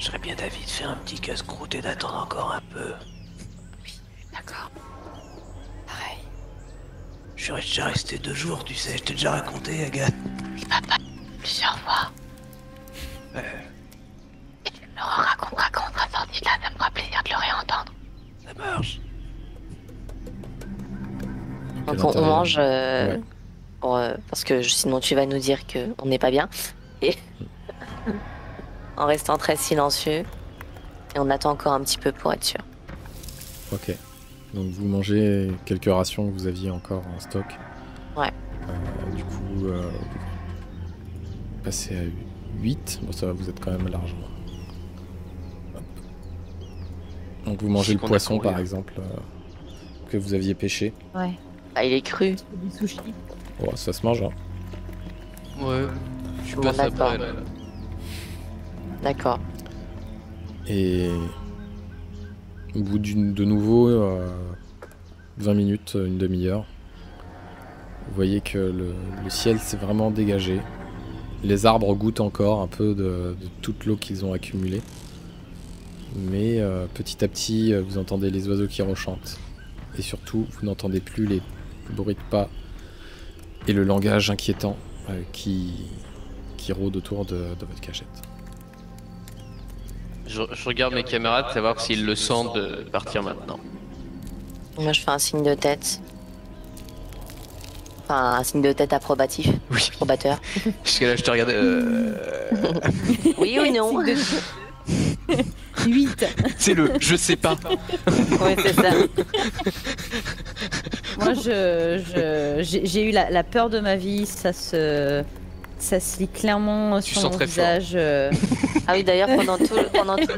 Je serais bien d'avis de faire un petit casse-croûte et d'attendre encore un peu. Oui, d'accord. Pareil. Je suis déjà resté 2 jours, tu sais, je t'ai déjà raconté, Agathe. Oui, papa, plusieurs fois. Et tu me le raconteras quand on sera sorti de là, ça me fera plaisir de le réentendre. Ça marche. Donc on mange parce que sinon tu vas nous dire qu'on n'est pas bien. Et en restant très silencieux. Et on attend encore un petit peu pour être sûr. Ok. Donc vous mangez quelques rations que vous aviez encore en stock. Ouais. Du coup, vous passez à 8. Bon, ça va, vous êtes quand même largement. Hop. Donc vous mangez le poisson, par exemple, que vous aviez pêché. Ouais. Ah, il est cru. Du sushi. Oh, ça se mange, hein. Ouais. Je suis Bon, pas d'accord. après, là. D'accord. Et au bout de nouveau 20 minutes, une demi-heure, vous voyez que le ciel s'est vraiment dégagé. Les arbres goûtent encore un peu de toute l'eau qu'ils ont accumulée. Mais petit à petit, vous entendez les oiseaux qui rechantent. Et surtout, vous n'entendez plus les bruits de pas et le langage inquiétant qui rôde autour de votre cachette. Je regarde mes camarades, savoir s'ils le sentent de partir maintenant. Moi, je fais un signe de tête. Enfin, un signe de tête approbatif. Oui. Approbateur. Parce que là, je te regarde. Oui ou non? 8. C'est le je sais pas. Oui, c'est ça. Moi, j'ai eu la peur de ma vie. Ça se lit clairement Tu sur sens mon très visage. Ah oui, d'ailleurs, pendant tout le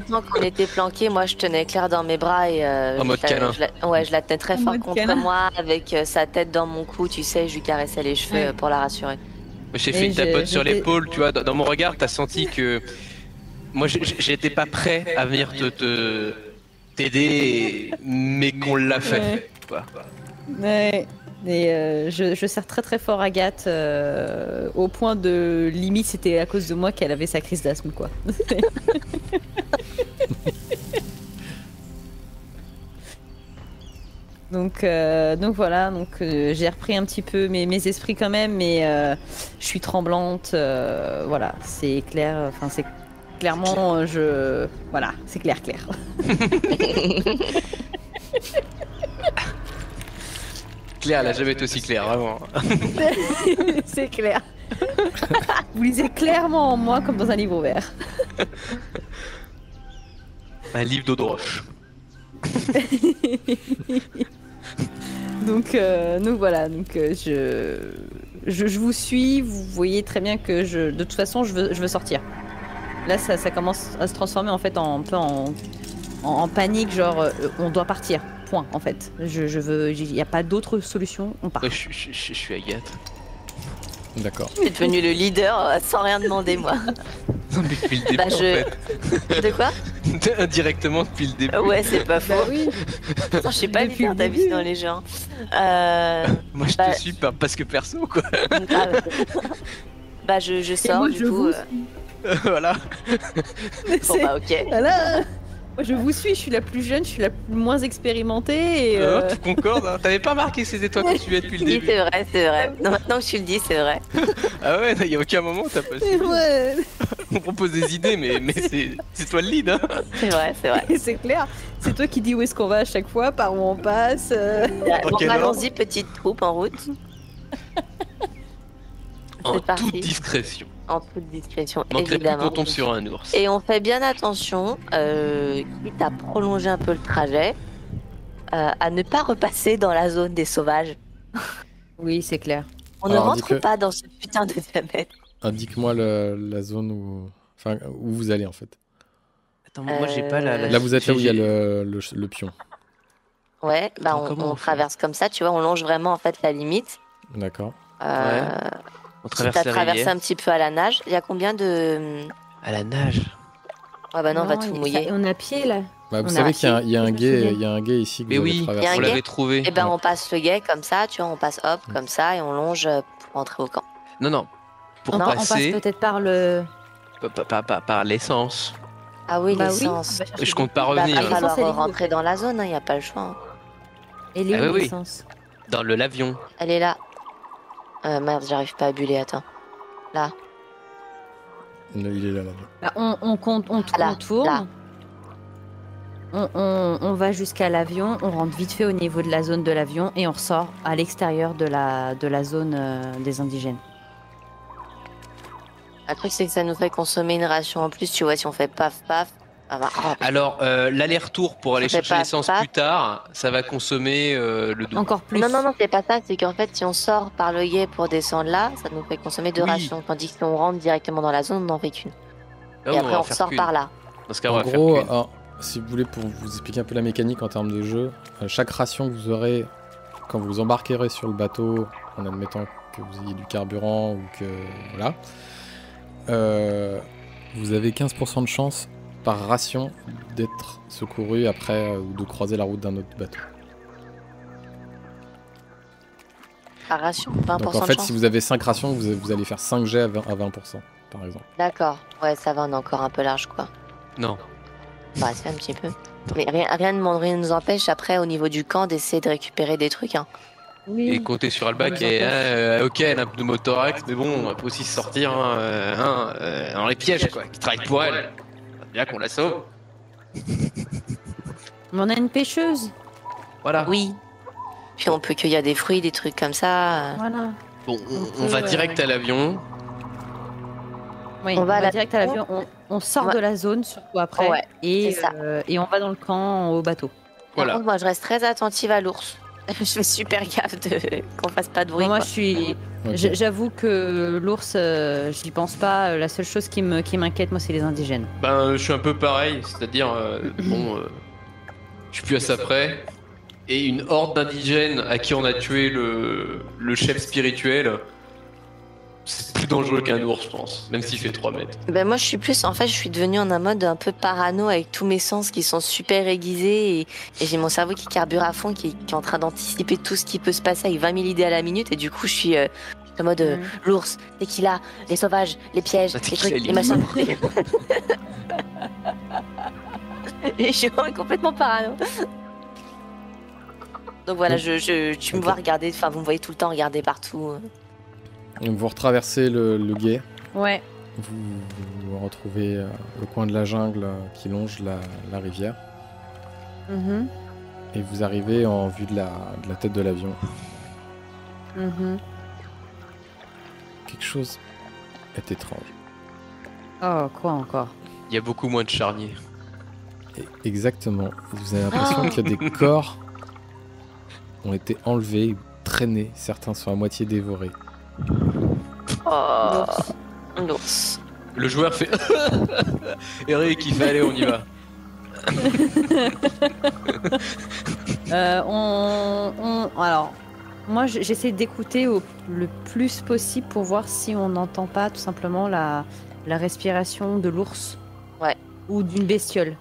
temps qu'on était planqués, moi, je tenais Claire dans mes bras et En mode câlin. je la tenais très En fort mode contre câlin. moi, avec sa tête dans mon cou, tu sais, je lui caressais les cheveux Ouais. pour la rassurer. J'ai fait Et une tapote sur j'étais- l'épaule, tu vois. Dans mon regard, t'as senti que. Moi, j'étais pas prêt à venir t'aider, mais qu'on l'a fait. Ouais. Quoi. Ouais. Et je serre très très fort Agathe au point de limite c'était à cause de moi qu'elle avait sa crise d'asthme quoi. Donc voilà, j'ai repris un petit peu mes esprits quand même, mais je suis tremblante. Voilà, c'est clair. Enfin c'est clairement voilà, c'est clair. Claire, elle a jamais été aussi claire, vraiment. C'est clair. Vous lisez clairement en moi comme dans un livre ouvert. Un livre d'eau de roche. Donc voilà, je vous suis, vous voyez très bien que de toute façon je veux sortir. Là ça commence à se transformer en fait un peu en panique, genre on doit partir, point en fait. Il n'y a pas d'autre solution, on part. Ouais, je suis Agathe. D'accord. Je suis devenu le leader sans rien demander, moi. Non, mais depuis le début, Bah, en fait. De quoi? Indirectement depuis le début. Ouais, c'est pas faux. Bah oui. Attends, je sais pas Depuis lire le ta vie début. dans les gens. Moi, je bah- te suis parce que perso, quoi. Bah, je Et sors moi du je coup. vous suis. Voilà. Bon, C'est- bah, ok. Voilà. Moi je vous suis, je suis la plus jeune, je suis la moins expérimentée et Tout concorde, hein. T'avais pas remarqué que c'était toi que tu es depuis le Oui, début. c'est vrai, c'est vrai. Non, maintenant que tu le dis, c'est vrai. Ah ouais, il y a aucun moment où t'as pas su. ouais, On propose des idées, mais c'est toi le lead, hein. C'est vrai, c'est vrai. c'est clair. C'est toi qui dis où est-ce qu'on va à chaque fois, par où on passe. Bon, quelle allons-y, petite troupe en route. En C'est parti. toute discrétion. En toute discrétion, Manquerait plus évidemment. qu'on tombe sur un ours. Et on fait bien attention, quitte à prolonger un peu le trajet, à ne pas repasser dans la zone des sauvages. Oui, c'est clair. On Alors, ne rentre dis-le. pas dans ce putain de diamètre. Indique-moi la zone où vous allez en fait. Attends, moi j'ai pas la. Là vous êtes là où il y a j'ai- le pion. Ouais, bah Attends, comment on on fait traverse comme ça, tu vois, on longe vraiment en fait la limite. D'accord. On Quitte traverse à la traverser rivière. un petit peu à la nage. Il y a combien de... À la nage. Ouais bah non, on va tout mouiller. On a pied là. Bah, vous On a savez qu'il y a, assis, il y a un je me guet, souviens. il y a un guet ici que Mais vous avez oui, Il y a traversé. un on guet l'avait trouvé. Et ben Ouais. on passe le guet comme ça, tu vois, on passe hop comme ça et on longe pour rentrer au camp. Non, non. Pour Non, on passe passer peut-être par le. par l'essence. Ah oui, Bah oui, l'essence. on va chercher Je compte des- pas Bah, revenir. va l'essence, falloir elle est où, rentrer dans la zone, il n'y a pas le choix. Hein. Elle est Ah où oui. l'essence? Dans l'avion. Elle est là. Merde, j'arrive pas à buller, attends. Là. Il est là, là. Bah, on compte, on Là, tourne. là. On va jusqu'à l'avion, on rentre vite fait au niveau de la zone de l'avion et on ressort à l'extérieur de la zone des indigènes. Le truc, c'est que ça nous fait consommer une ration en plus, tu vois, si on fait paf paf. Ah bah, oh, Alors, l'aller-retour pour aller Ça fait chercher pas l'essence ça. plus tard, ça va consommer le double. Encore plus. Non, non, non, c'est pas ça, c'est qu'en fait, si on sort par le guet pour descendre là, ça nous fait consommer 2 Oui. rations. Tandis que si on rentre directement dans la zone, on n'en fait qu'une. Là, Et on après, va on en faire ressort qu'une. par là. Dans ce cas, on En va faire gros, qu'une. si vous voulez, pour vous expliquer un peu la mécanique en termes de jeu, chaque ration que vous aurez quand vous embarquerez sur le bateau, en admettant que vous ayez du carburant ou que voilà, vous avez 15% de chance par ration d'être secouru après ou de croiser la route d'un autre bateau. Par ration, 20% Donc en de fait, chance. si vous avez 5 rations, vous allez faire 5 jets à 20%, par exemple. D'accord, ouais, ça va, on est encore un peu large, quoi. Non. Bah, c'est un petit peu. Mais rien ne nous empêche, après, au niveau du camp, d'essayer de récupérer des trucs, hein. Et compter sur Alba qui est ok, elle a un pneumothorax, mais bon, on peut aussi se sortir dans les pièges, quoi, qui travaille pour elle. Bien qu'on la sauve. Mais on a une pêcheuse. Voilà. Oui. Puis on peut cueillir des fruits, des trucs comme ça. Voilà. Bon, on va direct à l'avion. Oui, On on va à va la- direct à l'avion. On sort Ouais. de la zone, surtout après. Ouais, et, c'est ça. et on va dans le camp au bateau. Par Voilà. contre, moi, je reste très attentive à l'ours. Je fais super gaffe qu'on fasse pas de bruit. Moi, quoi. je suis. Ok. J'avoue que l'ours, j'y pense pas. La seule chose qui m'inquiète, moi, c'est les indigènes. Ben, je suis un peu pareil, c'est-à-dire, je suis plus à ça près. Et une horde d'indigènes à qui on a tué le chef spirituel, c'est plus dangereux qu'un ours, je pense, même s'il fait 3 mètres. Ben moi, je suis plus. En fait, je suis devenue en un mode un peu parano avec tous mes sens qui sont super aiguisés et j'ai mon cerveau qui carbure à fond, qui est en train d'anticiper tout ce qui peut se passer avec 20 000 idées à la minute. Et du coup, je suis en mode l'ours, les qu'il les sauvages, les pièges, Ah, les Tequila, trucs, il les est machins. Et je suis complètement parano. Donc voilà, tu me vois regarder, enfin vous me voyez tout le temps regarder partout. Donc vous retraversez le gué, Ouais. vous retrouvez le coin de la jungle qui longe la rivière, Mhm. et vous arrivez en vue de la tête de l'avion. Mhm. Quelque chose est étrange. Oh, quoi encore? Il y a beaucoup moins de charniers. Exactement. Vous avez l'impression que des corps ont été enlevés, traînés, certains sont à moitié dévorés. Oh, l'ours. Le joueur fait Eric, il fait aller, on y va. Alors, moi, j'essaie d'écouter le plus possible pour voir si on n'entend pas tout simplement la respiration de l'ours. Ouais. Ou d'une bestiole.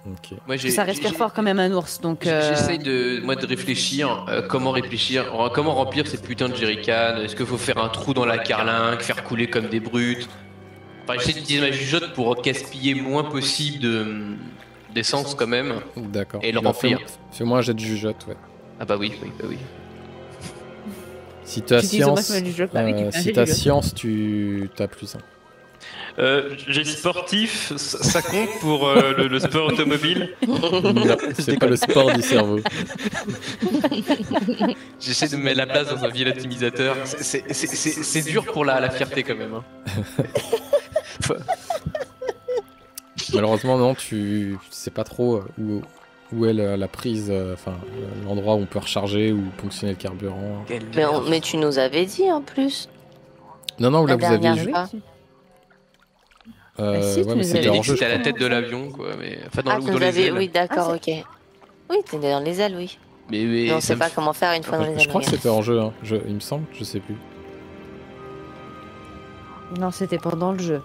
Ok. Moi, Parce que ça respire fort quand même un ours, donc. J'essaye de réfléchir comment remplir cette putain de jerrycan. Est-ce qu'il faut faire un trou dans la carlingue, faire couler comme des brutes? Enfin, j'essaie d'utiliser ma jugeote pour gaspiller moins possible d'essence quand même. D'accord. Et le Bah, remplir. Fais-moi un jet de jugeote, ouais. Ah bah oui. Si t'as J'utilise au science, maximum du jeu. Bah oui, tu fais un si jet t'as de jugeote. science, tu as plus 1. J'ai sportif, ça compte pour le sport automobile? Non, c'est pas le sport du cerveau. J'essaie de me mettre la place dans un vieil optimisateur. C'est dur pour la fierté quand même. Hein. Malheureusement, non, tu sais pas trop où est la prise, enfin l'endroit où on peut recharger ou ponctionner le carburant. Mais tu nous avais dit en plus. Non, là La vous aviez dernière vu. fois. Ah, si, tu ouais, mais nous Il c'était a dit hors que jeu. c'était à la je crois. tête de l'avion, quoi. Mais enfin, Ah, dans tu nous les avais. ailes. Oui, d'accord, Ah, ok. Oui, t'étais dans les ailes, oui. Mais Mais on ça sait me pas f- comment faire une fois dans les ailes. Je crois que regarde. c'était hors jeu, hein. Il me semble, je sais plus. Non, c'était pendant le jeu.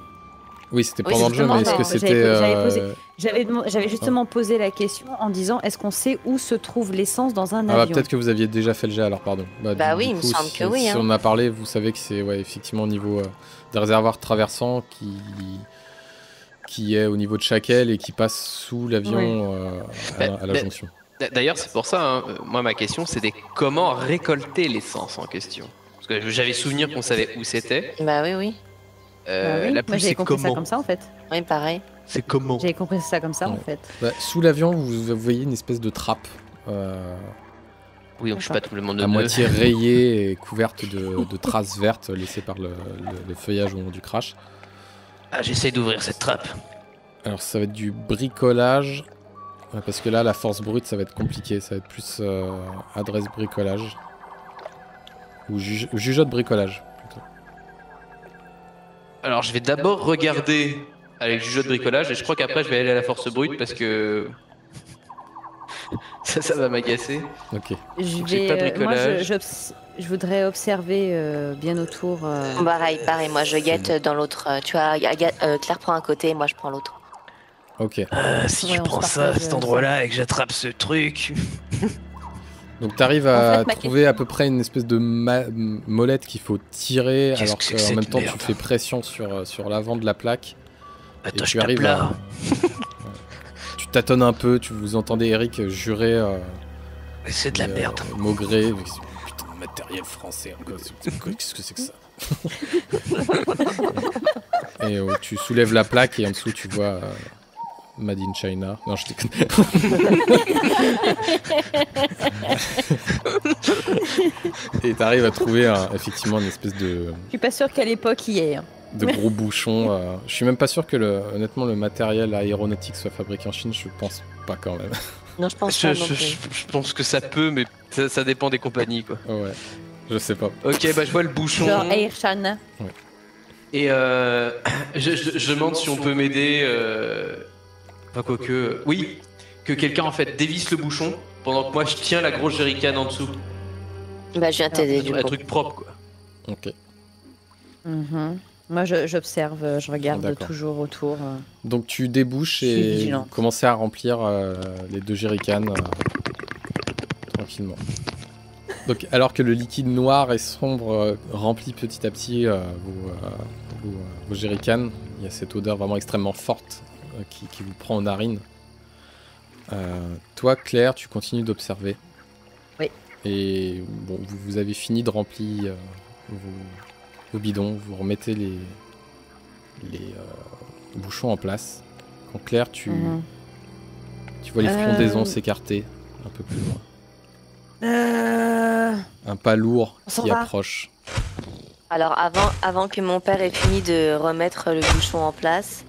Oui, c'était Oui, pendant le jeu, justement, mais est-ce que j'avais c'était. J'avais justement posé la question en disant est-ce qu'on sait où se trouve l'essence dans un Ah bah avion? peut-être que vous aviez déjà fait le jet alors, pardon. Bah oui, il me semble que oui, Si hein. on en a parlé, vous savez que c'est effectivement au niveau des réservoirs traversants qui qui est au niveau de chaque aile et qui passe sous l'avion à la jonction. D'ailleurs, c'est pour ça, hein, moi ma question c'était comment récolter l'essence en question. Parce que j'avais souvenir qu'on savait où c'était. Bah oui. Oui. La Moi, plus j'avais c'est compris ça comment. comme ça en fait. Oui, pareil. C'est comment. J'avais compris ça comme ça en fait. Bah, sous l'avion, vous voyez une espèce de trappe Oui, donc je suis pas tout le monde de à moitié rayée et couverte de traces vertes laissées par le feuillage au moment du crash. Ah, j'essaie d'ouvrir cette trappe. Alors ça va être du bricolage, parce que là la force brute ça va être compliqué, ça va être plus adresse bricolage, ou jugeote bricolage plutôt. Alors je vais d'abord regarder avec jugeote bricolage et je crois qu'après je vais aller à la force brute parce que ça va m'agacer. Ok. j'ai pas bricolage. Moi je voudrais observer bien autour. Pareil, moi je guette dans l'autre. Tu vois, Claire prend un côté, moi je prends l'autre. Ok. Si Ouais, je on prends se ça à partage, cet endroit-là et que j'attrape ce truc. Donc t'arrives à trouver à peu près une espèce de molette qu'il faut tirer, Qu'est-ce alors que c'est qu'en que même cette temps merde tu fais pression sur l'avant de la plaque. Attends, et je tu tape arrives là. Tu tâtonnes un peu, vous entendez Eric jurer. Mais c'est de la merde. Maugré. Putain de matériel français. Qu'est-ce que c'est que ça? Et tu soulèves la plaque et en dessous tu vois Made in China. Non, je déconne. Et t'arrives à trouver effectivement une espèce de Je suis pas sûre qu'à l'époque il y ait. gros bouchons. Je suis même pas sûr que honnêtement le matériel aéronautique soit fabriqué en Chine. Je pense pas quand même. Non, je pense pas non plus. Je pense que ça peut, mais ça dépend des compagnies quoi. Ouais. Je sais pas. Ok, bah je vois le bouchon. Genre Air China. Et je demande si on peut m'aider. Enfin, quoique. Oui, que quelqu'un en fait dévisse le bouchon pendant que moi je tiens la grosse jerrycan en dessous. Bah je viens t'aider du Un coup. truc propre quoi. Ok. Moi j'observe, je regarde D'accord. toujours autour. Donc tu débouches Je suis et vigilante. vous commencez à remplir les 2 jerrycans tranquillement. Donc alors que le liquide noir et sombre remplit petit à petit vos jerrycans, il y a cette odeur vraiment extrêmement forte qui vous prend aux narines. Toi Claire, tu continues d'observer. Oui. Et bon, vous avez fini de remplir vos bidons, vous remettez les bouchons en place. Quand Claire, tu vois les frondaisons s'écarter un peu plus loin. Un pas lourd On s'en qui va. approche. Alors avant que mon père ait fini de remettre le bouchon en place,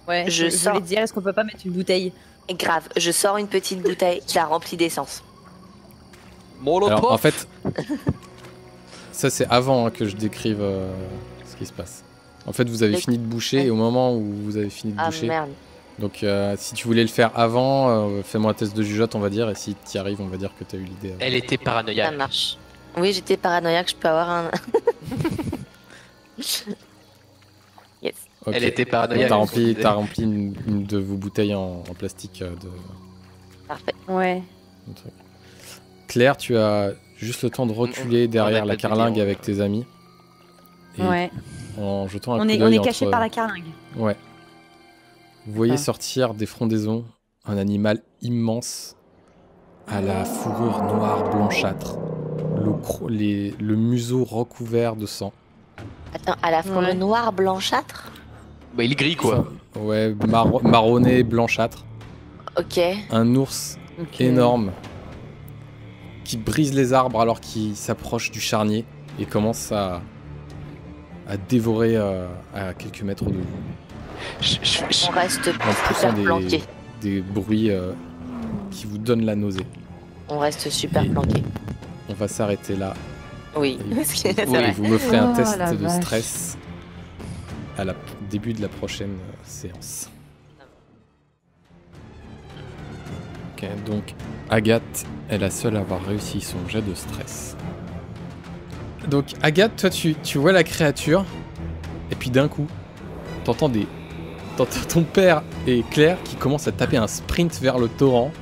Ouais, Je je sors. voulais dire, est-ce qu'on peut pas mettre une bouteille? et grave, je sors une petite bouteille, je la remplis d'essence. Alors en fait, ça c'est avant que je décrive ce qui se passe. En fait, vous avez fini de boucher et au moment où vous avez fini de Ah boucher, merde. donc si tu voulais le faire avant, fais-moi un test de jugeote, on va dire, et si tu y arrives, on va dire que tu as eu l'idée. Elle était Ça paranoïaque. marche. Oui, j'étais paranoïaque, je peux avoir un. Yes. Ok. Elle était paranoïaque. T'as rempli une de vos bouteilles en plastique de Parfait. Ouais. truc. Claire, tu as juste le temps de reculer derrière on la a pas de carlingue vidéo. avec tes amis. Et Ouais. en jetant un On coup est d'œil caché entre- par la carlingue. Ouais. Vous voyez Ah. sortir des frondaisons un animal immense à la fourrure noire blanchâtre, le museau recouvert de sang. Attends, à la fourrure Ouais. noire blanchâtre. Bah, il grille quoi. Ouais, marronné blanchâtre. Ok. Un ours Ok. énorme qui brise les arbres alors qu'il s'approche du charnier et commence à dévorer à quelques mètres de vous. On reste En poussant super planqué. des bruits qui vous donnent la nausée. On reste super Et- planqué. On va s'arrêter là. Oui. Et C'est vous, vrai. vous me ferez un Oh, test la de vache. stress à la début de la prochaine séance. Ok, donc Agathe est la seule à avoir réussi son jet de stress. Donc Agathe, toi tu vois la créature, et puis d'un coup, t'entends ton père et Claire qui commencent à taper un sprint vers le torrent.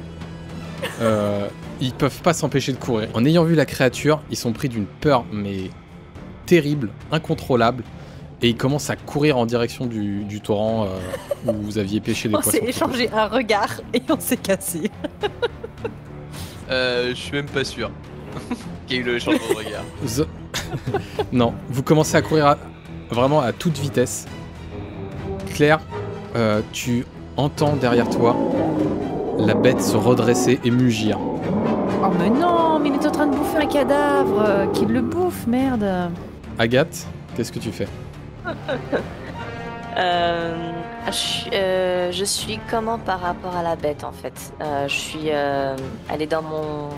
Ils peuvent pas s'empêcher de courir. En ayant vu la créature, ils sont pris d'une peur mais terrible, incontrôlable, Et il commence à courir en direction du torrent où vous aviez pêché des On poissons. s'est échangé un regard et on s'est cassé. Je suis même pas sûr qu'il y ait eu le changement de regard. Non, vous commencez à courir vraiment à toute vitesse. Claire, tu entends derrière toi la bête se redresser et mugir. Oh mais non, mais il est en train de bouffer un cadavre, qu'il le bouffe, merde. Agathe, qu'est-ce que tu fais? Je suis comment par rapport à la bête en fait. Je suis allée dans mon.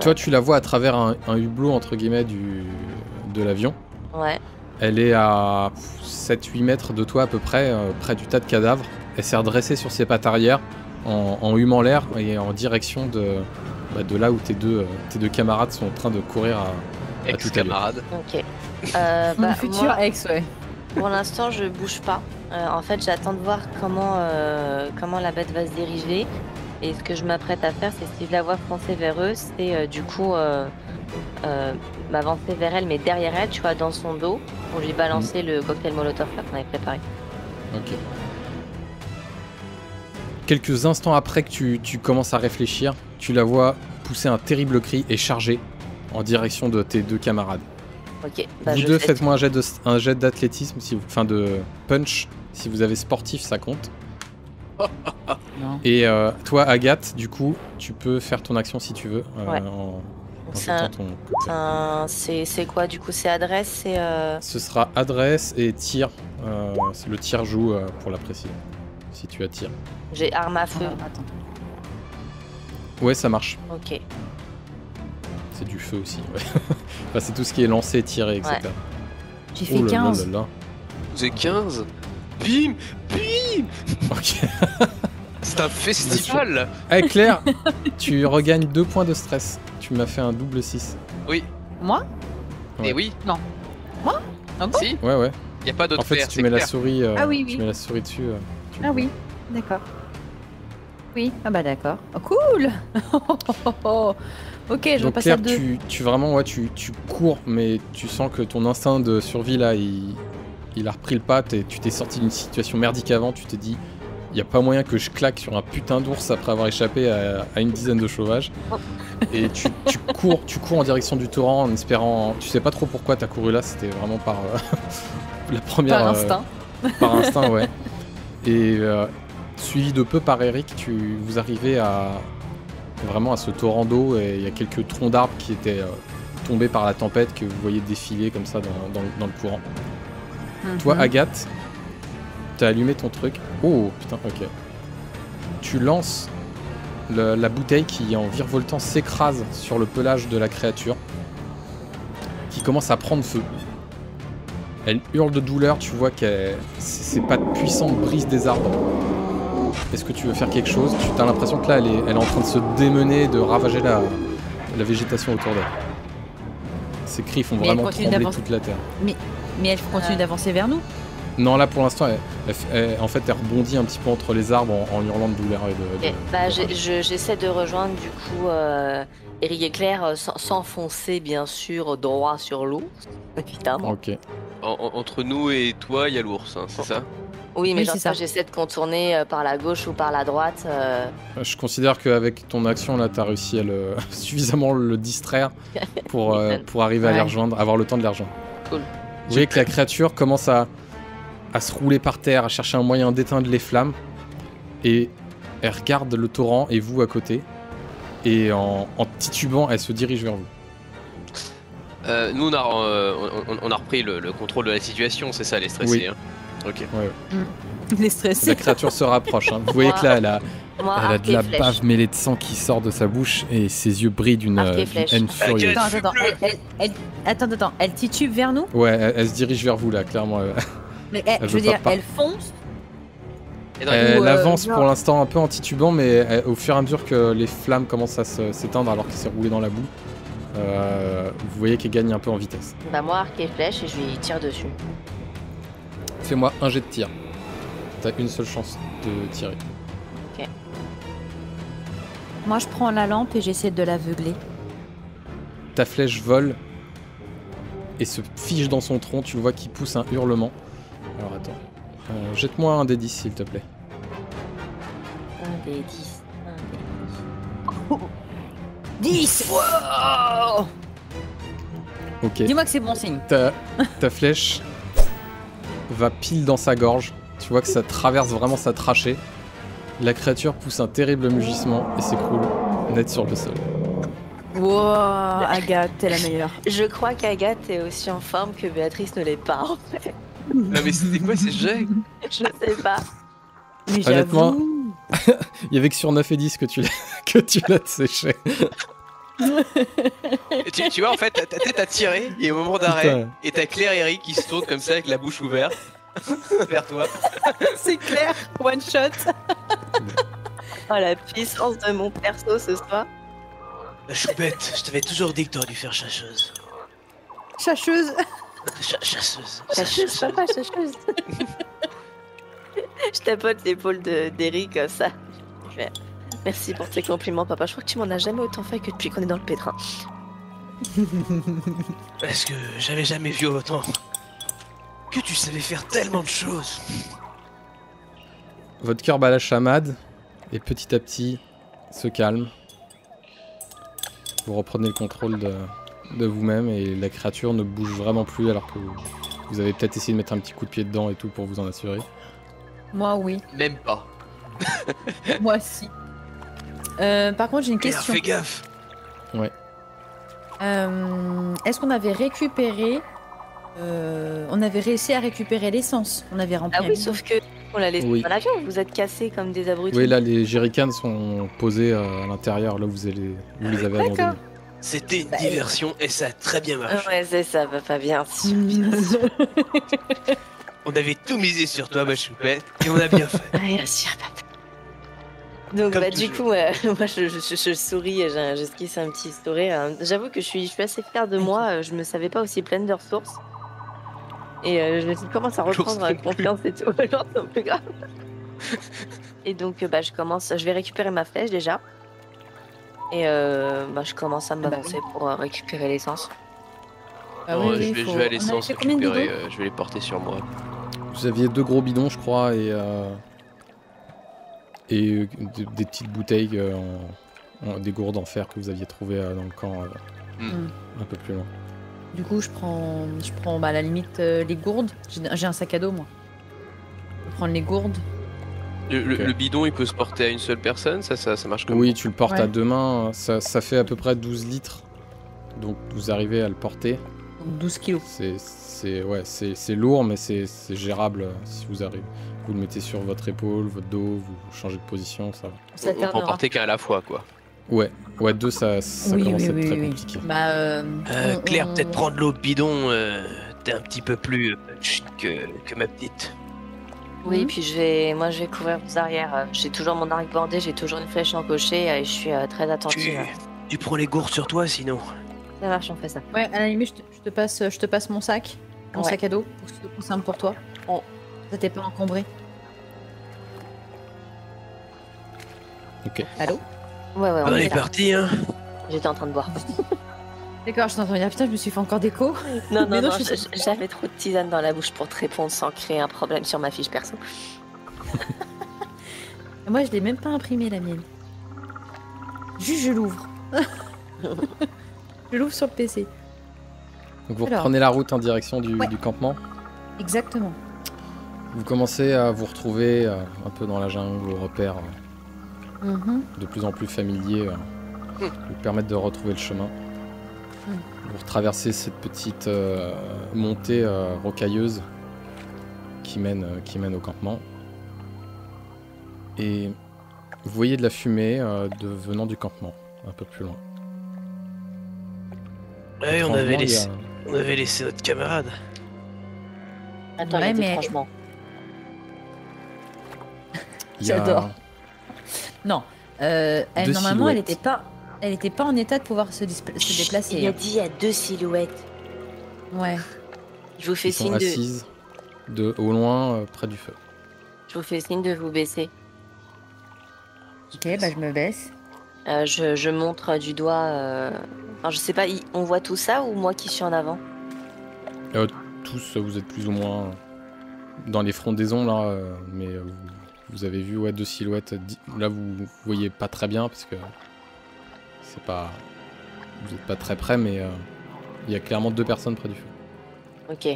Toi, tu la vois à travers un hublot entre guillemets de l'avion. Ouais. Elle est à 7-8 mètres de toi à peu près, près du tas de cadavres. Elle s'est redressée sur ses pattes arrière en humant l'air et en direction de là où tes deux camarades sont en train de courir à toute allure. Ex-camarade. Ok. Mon futur moi, ex, ouais. pour l'instant, je bouge pas. En fait, j'attends de voir comment la bête va se diriger. Et ce que je m'apprête à faire, c'est si je la vois foncer vers eux, c'est du coup m'avancer vers elle, mais derrière elle, tu vois, dans son dos, pour lui balancer le cocktail Molotov là qu'on avait préparé. Ok. Quelques instants après que tu commences à réfléchir, tu la vois pousser un terrible cri et charger en direction de tes deux camarades. Ok. Vous deux, faites-moi un jet d'athlétisme, enfin de punch, si vous avez sportif, ça compte. Non. Et toi, Agathe, du coup, tu peux faire ton action si tu veux. Ouais. En C'est jetant ton cocktail. c'est quoi du coup? C'est adresse, c'est Ce sera adresse et tir. Le tir joue pour la précision. Si tu attires. j'ai arme à feu. Attends. Ouais, ça marche. Ok. C'est du feu aussi. Ouais. Enfin, c'est tout ce qui est lancé, tiré, etc. Ouais. J'ai fait 15. Là. Vous êtes 15. Bim. Bim. Ok. C'est un festival. Hey Claire, tu regagnes 2 points de stress. Tu m'as fait un double 6. Oui. Moi? Et oui. Ah bon? Si. Ouais, ouais. Y a pas d'autre En fait, paire, si tu c'est mets la clair. souris, Ah oui, oui. tu mets la souris dessus. Ah oui, d'accord. Oui, ah bah d'accord. Oh, cool. Ok, je Donc repasse Claire, à 2. tu vraiment, ouais, tu cours, mais tu sens que ton instinct de survie là, il a repris le pas. Tu t'es sorti d'une situation merdique avant. Tu t'es dit, il y a pas moyen que je claque sur un putain d'ours après avoir échappé à une dizaine de sauvages. Et tu cours en direction du torrent en espérant. Tu sais pas trop pourquoi t'as couru là. C'était vraiment par la première. Par instinct. Par instinct, ouais. Et suivi de peu par Eric, vous arrivez vraiment à ce torrent d'eau et il y a quelques troncs d'arbres qui étaient tombés par la tempête que vous voyez défiler comme ça dans le courant. Toi, Agathe, t'as allumé ton truc. Oh putain, ok. Tu lances la bouteille qui, en virevoltant, s'écrase sur le pelage de la créature qui commence à prendre feu. Elle hurle de douleur, tu vois que ses pattes puissantes brisent des arbres. Est-ce que tu veux faire quelque chose? Tu as l'impression que là, elle est en train de se démener, de ravager la végétation autour d'elle. Ses cris font Mais elle vraiment continue trembler d'avancer. toute la terre. Mais elle continue d'avancer vers nous. Non, là pour l'instant, en fait, elle rebondit un petit peu entre les arbres en hurlant de douleur et de Ok. Bah, rage. j'essaie de rejoindre du coup Eric et Claire, s'enfoncer bien sûr droit sur l'eau, évidemment. Ok. Entre nous et toi, il y a l'ours, hein, c'est ça? Oui, mais Oui, genre, c'est ça. j'essaie de contourner par la gauche ou par la droite. Je considère qu'avec ton action là, t'as réussi à suffisamment le distraire pour arriver à les Ouais. rejoindre, avoir le temps de les rejoindre. Cool. Vous voyez que la créature commence à se rouler par terre, à chercher un moyen d'éteindre les flammes, et elle regarde le torrent et vous à côté, et en titubant, elle se dirige vers vous. Nous, on a repris le contrôle de la situation, c'est ça, les stressés. Oui. Hein. Ok. Les stressés. La créature se rapproche. Hein. Vous voyez que là, elle a Arc de et la flèche. bave mêlée de sang qui sort de sa bouche, et ses yeux brillent d'une Arc et flèche. haine furieuse. Attends, elle titube vers nous? Ouais, elle se dirige vers vous là, clairement. Mais Elle je veut veux dire, pas. elle fonce. Et non, Elle Ou, avance genre- pour l'instant un peu en titubant, mais au fur et à mesure que les flammes commencent à s'éteindre alors qu'elle s'est roulée dans la boue, vous voyez qu'elle gagne un peu en vitesse. Bah, moi, arc et flèche, et je lui tire dessus. Fais-moi un jet de tir. T'as une seule chance de tirer. Moi, je prends la lampe et j'essaie de l'aveugler. Ta flèche vole et se fige dans son tronc, tu le vois qui pousse un hurlement. Alors attends. Jette-moi un des 10 s'il te plaît. Un des 10. 10. Wow. Ok. Dis-moi que c'est bon signe. Ta flèche va pile dans sa gorge. Tu vois que ça traverse vraiment sa trachée. La créature pousse un terrible mugissement et s'écroule net sur le sol. Wow, Agathe, t'es la meilleure. Je crois qu'Agathe est aussi en forme que Béatrice ne l'est pas, en fait. Non mais c'était quoi ces jets? Je sais pas. Mais Honnêtement, j'avoue. il y avait que sur 9 et 10 que tu l'as séché. Tu vois en fait ta tête a tiré, il y a un moment d'arrêt, et t'as Claire et Eric qui se tournent comme ça avec la bouche ouverte vers toi. C'est clair, one shot. Oh, la puissance de mon perso ce soir. La choupette, je t'avais toujours dit que t'aurais dû faire chasseuse. Chasseuse. Chasseuse. Chasseuse, papa, chasseuse. Je tapote l'épaule d'Eric comme ça. Je fais, merci pour tes compliments, papa. Je crois que tu m'en as jamais autant fait que depuis qu'on est dans le pétrin. Parce que j'avais jamais vu autant. Que tu savais faire tellement de choses. Votre cœur bat la chamade et petit à petit se calme. Vous reprenez le contrôle de vous-même et la créature ne bouge vraiment plus alors que vous avez peut-être essayé de mettre un petit coup de pied dedans et tout pour vous en assurer. Moi, oui. Même pas. Moi, si. Par contre, j'ai une Claire, question. fais gaffe. Est-ce qu'on avait récupéré... on avait réussi à récupérer l'essence. On avait rempli Ah un oui, bidon. sauf que on l'a laissé Oui. dans l'avion. Vous êtes cassés comme des abrutis. Oui, là les jerrycans sont posés à l'intérieur, là où vous les avez abandonnés. C'était une diversion et ça a très bien marché. Ouais, c'est ça, pas bien. On avait tout misé sur toi, ma choupette, et on a bien fait. Merci, papa. Donc Comme bah, du toujours. coup, moi je souris, j'esquisse un petit sourire. J'avoue que je suis assez fière de moi. Je me savais pas aussi pleine de ressources. Et je commence à reprendre L'ours non confiance et tout. L'ours non plus grave. Et donc je vais récupérer ma flèche déjà. Et je commence à m'avancer pour récupérer l'essence. Ah Non, oui, je oui, vais faut- à on l'essence avait fait combien de récupérer, bidons je vais les porter sur moi. Vous aviez 2 gros bidons, je crois, et des petites bouteilles, des gourdes en fer que vous aviez trouvées dans le camp un peu plus loin. Du coup, je prends à la limite les gourdes. J'ai un sac à dos, moi. Je vais prendre les gourdes. Le bidon il peut se porter à une seule personne, ça marche comme Oui, tu le portes Ouais. à 2 mains, ça fait à peu près 12 litres. Donc vous arrivez à le porter. Donc 12 kilos. C'est lourd, mais c'est gérable si vous arrivez. Vous le mettez sur votre épaule, votre dos, vous changez de position, ça va. Ça on peut en tardera. porter qu'un à la fois quoi. Ouais, 2 ça Oui, commence oui, à être oui, très oui. compliqué. Bah, Claire, peut-être prendre l'autre bidon, t'es un petit peu plus chut que ma petite. Oui, Mhm. puis je vais couvrir vos arrières. J'ai toujours mon arc bordé, j'ai toujours une flèche encochée et je suis très attentive. Tu prends les gourdes sur toi, sinon. Ça marche, on fait ça. ouais, à la limite, je te passe mon sac Ouais. à dos, pour que ce soit plus simple pour toi. Oh. Ça t'est pas encombré. Ok. Allô? Ouais, on On est est là. parti, hein. J'étais en train de boire. D'accord, je t'entends dire, putain, je me suis fait encore d'écho. Non, Mais non, j'avais trop de tisane dans la bouche pour te répondre sans créer un problème sur ma fiche perso. Moi, je l'ai même pas imprimé, la mienne. Juste, je l'ouvre. Je l'ouvre sur le PC. Donc vous Alors. reprenez la route en direction du campement. Exactement. Vous commencez à vous retrouver un peu dans la jungle, aux repères Mhm. de plus en plus familiers qui vous permettent de retrouver le chemin. Vous traversez cette petite montée rocailleuse qui mène au campement. Et vous voyez de la fumée venant du campement, un peu plus loin. Ouais, on Étrangement, avait, il y a- laissé, on avait laissé notre camarade. Attends, Ouais, il y a mais- étrangement. il y a- J'adore. Non. Elle, Deux normalement, elle silhouettes. était pas en état de pouvoir se déplacer. Il a hein. dit il y a 2 silhouettes. Ouais. Je vous fais Ils sont signe de. assises au loin près du feu. Je vous fais signe de vous baisser. Ok, bah je me baisse. Je montre du doigt. Enfin, je sais pas, on voit tout ça ou moi qui suis en avant? Tous, vous êtes plus ou moins dans les frondaisons là, mais vous avez vu ouais, 2 silhouettes. Là vous voyez pas très bien parce que c'est pas, vous êtes pas très près, mais il y a clairement 2 personnes près du feu. Ok.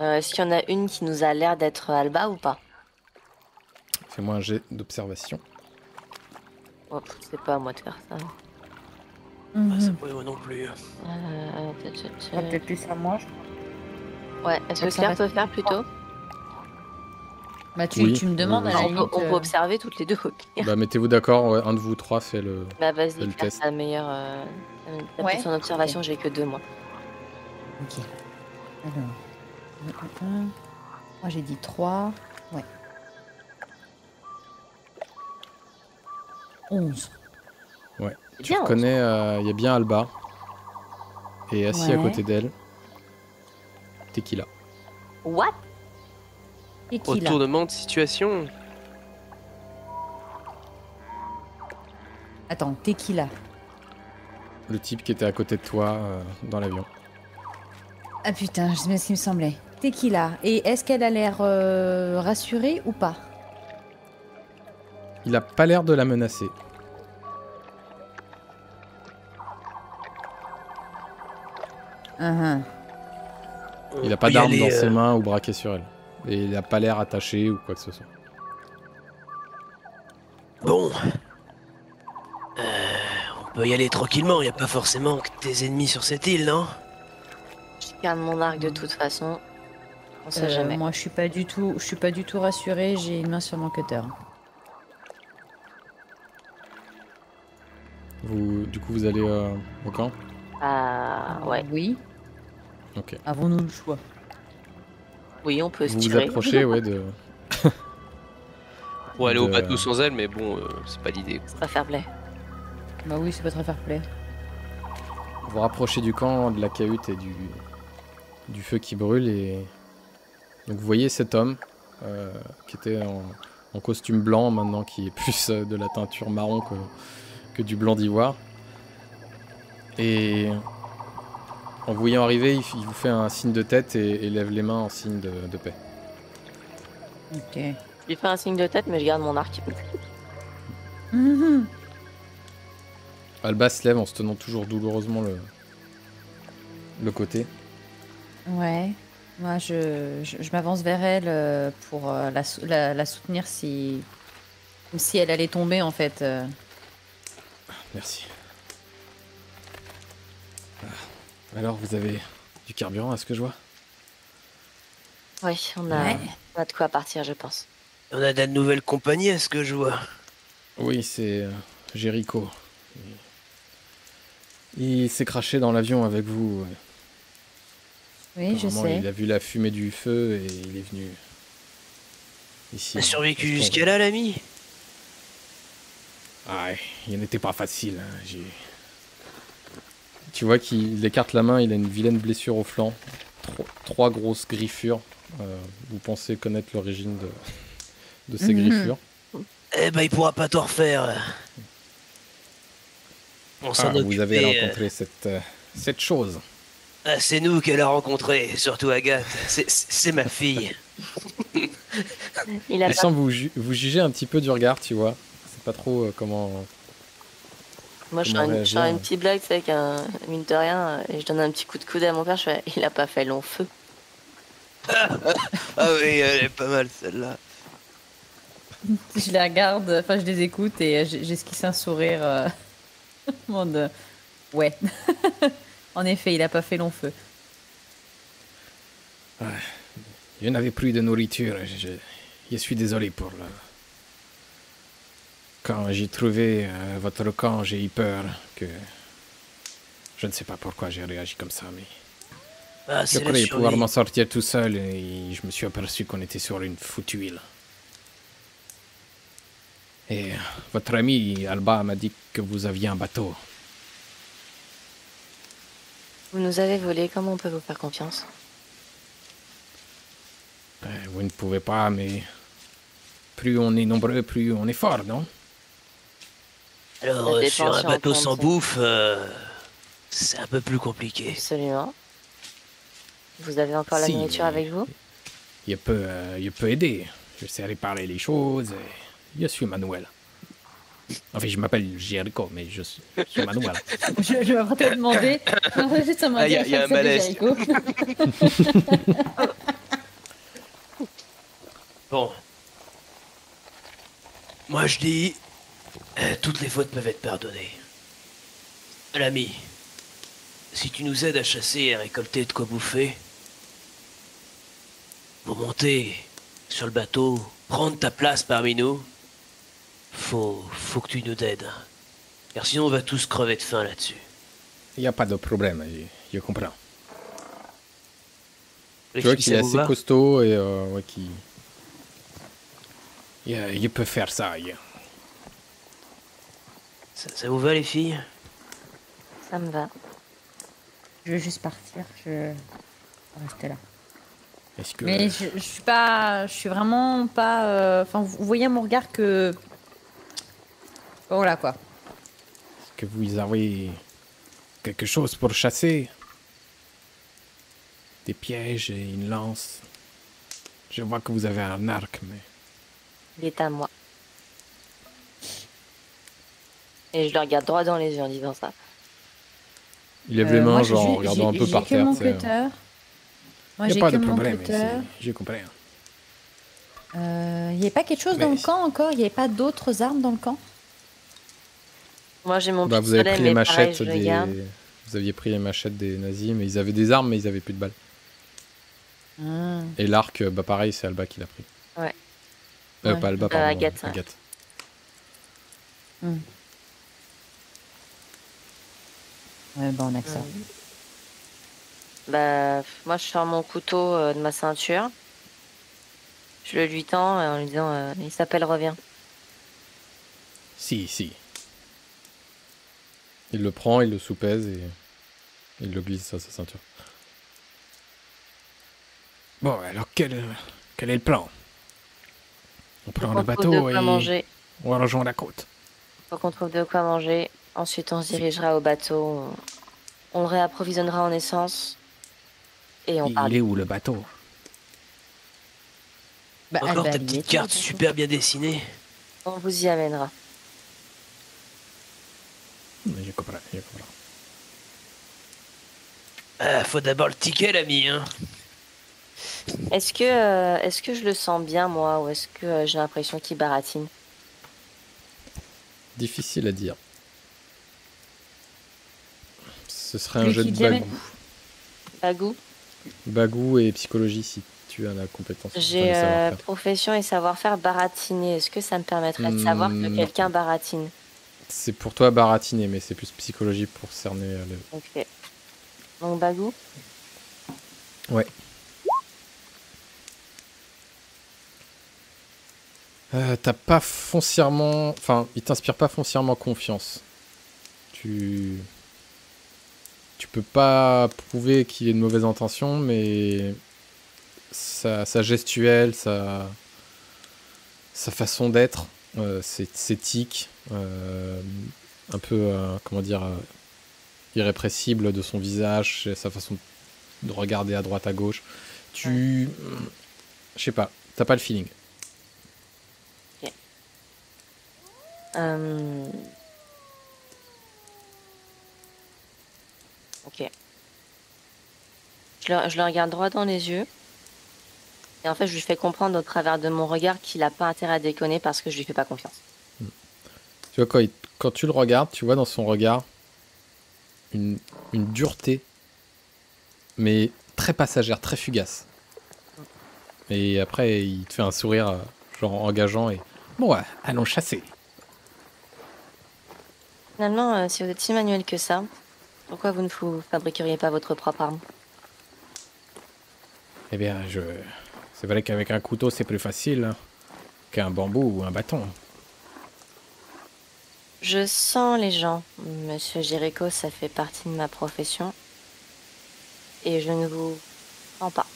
Est-ce qu'il y en a une qui nous a l'air d'être Alba ou pas? Fais-moi un jet d'observation. Oh, c'est pas à moi de faire ça. Ah, ça pourrait moi non plus. Peut-être plus à moi. Ouais, est-ce que Claire peut faire plutôt? Bah tu me demandes oui, à la oui. limite. On peut observer toutes les deux. au pire. Bah mettez-vous d'accord, ouais, un de vous 3 fait le... Bah Fais vas-y, le Claire, test. t'as meilleure. T'as Ouais, plus son observation, ok. j'ai que 2 moi. Ok. Alors. Moi j'ai dit 3. Ouais. 11. C'est Tu bien. reconnais, il y a bien Alba. Et assis à Ouais. côté d'elle, Tequila. What? Et qui là? Retournement de situation. Attends, Tequila. Le type qui était à côté de toi dans l'avion. Ah putain, je sais ce qu'il me semblait. Tequila. Et est-ce qu'elle a l'air rassurée ou pas? Il a pas l'air de la menacer. Il a pas d'arme dans ses mains ou braqué sur elle. Et il a pas l'air attaché ou quoi que ce soit. Bon. On peut y aller tranquillement, y a pas forcément que des ennemis sur cette île, non? Je garde mon arc de toute façon. On sait jamais. Moi, je suis pas du tout rassurée. J'ai une main sur mon cutter. Du coup, vous allez au camp? Ah ouais. Oui. Ok. Avons-nous le choix? Oui, on peut se Vous vous tirer. approchez, ouais, de... Pour aller au de- bateau sans elle, mais bon, c'est pas l'idée. C'est pas fair play. Bah oui, c'est pas très fair play. Vous rapprochez du camp, de la cahute et du feu qui brûle. Et donc vous voyez cet homme qui était en costume blanc maintenant, qui est plus de la teinture marron que du blanc d'ivoire. Et en vous voyant arriver, il vous fait un signe de tête et lève les mains en signe de paix. Ok. Je lui fais un signe de tête, mais je garde mon arc. Alba se lève en se tenant toujours douloureusement le côté. Ouais. Moi, je m'avance vers elle pour la soutenir comme si elle allait tomber en fait. Merci. Alors, vous avez du carburant à ce que je vois? Oui, on Ouais. a de quoi partir, je pense. On a de nouvelles compagnies, à ce que je vois. Oui, c'est Jericho. Il s'est craché dans l'avion avec vous. Ouais. Oui, je Apparemment, sais. il a vu la fumée du feu et il est venu ici. T'as survécu Parce qu'on- jusqu'à là, l'ami? Ah, il n'était pas facile. Hein. Tu vois qu'il écarte la main, il a une vilaine blessure au flanc. Trois grosses griffures. Vous pensez connaître l'origine de ces griffures. Eh ben, il pourra pas t'en refaire. On s'en occupe. Vous avez rencontré cette chose. C'est nous qu'elle a rencontré, surtout Agathe. C'est ma fille. Il a Il pas... semble vous juger un petit peu du regard, tu vois. C'est pas trop comment... Moi, je comment fais réagir. une petite blague, c'est qu'un mine de rien, et je donne un petit coup de coude à mon père. Je fais, il a pas fait long feu. Ah oui, elle est pas mal, celle-là. Je la regarde, enfin je les écoute et j'esquisse un sourire. En mode, ouais. En effet, il a pas fait long feu. Je n'avais plus de nourriture. Je suis désolé pour le... Quand j'ai trouvé votre camp, j'ai eu peur que... Je ne sais pas pourquoi j'ai réagi comme ça, mais... Ah, Je c'est la croyais pouvoir survie. m'en sortir tout seul et je me suis aperçu qu'on était sur une foutue île. Et votre ami Alba m'a dit que vous aviez un bateau. Vous nous avez volé, comment on peut vous faire confiance? Vous ne pouvez pas, mais... Plus on est nombreux, plus on est fort, non? Alors, Ça dépend sur un si on bateau compte. sans bouffe, c'est un peu plus compliqué. Absolument. Vous avez encore la Si, nourriture mais- avec vous? je peux aider. Je sais réparer les choses. Je suis Manuel. Enfin, je m'appelle Jericho, mais je suis Manuel. Je vais vraiment te demander. Il y a un malaise. Bon. Moi je dis, toutes les fautes peuvent être pardonnées. L'ami, si tu nous aides à chasser et à récolter de quoi bouffer, pour monter sur le bateau, prendre ta place parmi nous, faut que tu nous aides. Car sinon on va tous crever de faim là-dessus. Il n'y a pas de problème, je comprends. Tu vois qu'il est assez costaud et ouais, qui... Il peut faire ça. Ça vous va les filles? Ça me va. Je veux juste partir, je vais rester là. Est-ce que... Mais je suis vraiment pas... Enfin, vous voyez à mon regard que... Voilà quoi. Est-ce que vous avez quelque chose pour chasser? Des pièges et une lance? Je vois que vous avez un arc, mais... Il est à moi. Et je le regarde droit dans les yeux en disant ça. Il lève les mains, moi, genre en regardant un peu par terre. Mon cutter. Il n'y a pas de problème ici, j'ai compris. Il n'y a pas quelque chose dans le camp encore? Il n'y avait pas d'autres armes dans le camp? Moi j'ai mon vous avez pris les machettes pareil, Vous aviez pris les machettes des nazis, mais ils avaient des armes, mais ils avaient plus de balles. Et l'arc, bah pareil, c'est Alba qui l'a pris. Ouais. Pas Alba, pardon. Agathe. Agathe. Ouais, bah on a que ça. Bah, moi je sors mon couteau de ma ceinture. Je le lui tends en lui disant il s'appelle Reviens. Si. Il le prend, il le soupèse et il le glisse à sa ceinture. Bon, alors quel est le plan? On prend le bateau et on rejoint la côte. Faut qu'on trouve de quoi manger. Ensuite, on se dirigera au bateau. On le réapprovisionnera en essence. Et on part. Il est où le bateau? Bah, encore ta petite carte super bien dessinée. On vous y amènera. Je comprends. Faut d'abord le ticket, l'ami, hein. Est-ce que je le sens bien, moi, ou est-ce que j'ai l'impression qu'il baratine? Difficile à dire. Ce serait un jeu de bagou. Bagou? Bagou et psychologie si tu as la compétence. J'ai profession et savoir-faire baratiner. Est-ce que ça me permettrait de savoir que quelqu'un baratine? C'est pour toi baratiner, mais c'est plus psychologie pour cerner le... Ok. Donc bagou? Ouais. T'as pas foncièrement... Enfin, il t'inspire pas foncièrement confiance. Tu peux pas prouver qu'il ait de mauvaises intentions, mais sa gestuelle, sa façon d'être, ses tics, un peu, comment dire, irrépressible de son visage, sa façon de regarder à droite, à gauche. Je sais pas, t'as pas le feeling. Ok. Je le regarde droit dans les yeux. Et en fait, je lui fais comprendre au travers de mon regard qu'il n'a pas intérêt à déconner parce que je lui fais pas confiance. Tu vois, quand tu le regardes, tu vois dans son regard une dureté, mais très passagère, très fugace. Et après, il te fait un sourire, genre engageant, et... Bon, ouais, allons chasser. Finalement, si vous êtes si manuel que ça, pourquoi vous ne vous fabriqueriez pas votre propre arme? Eh bien, c'est vrai qu'avec un couteau, c'est plus facile qu'un bambou ou un bâton. Je sens les gens, Monsieur Jericho, ça fait partie de ma profession. Et je ne vous sens pas.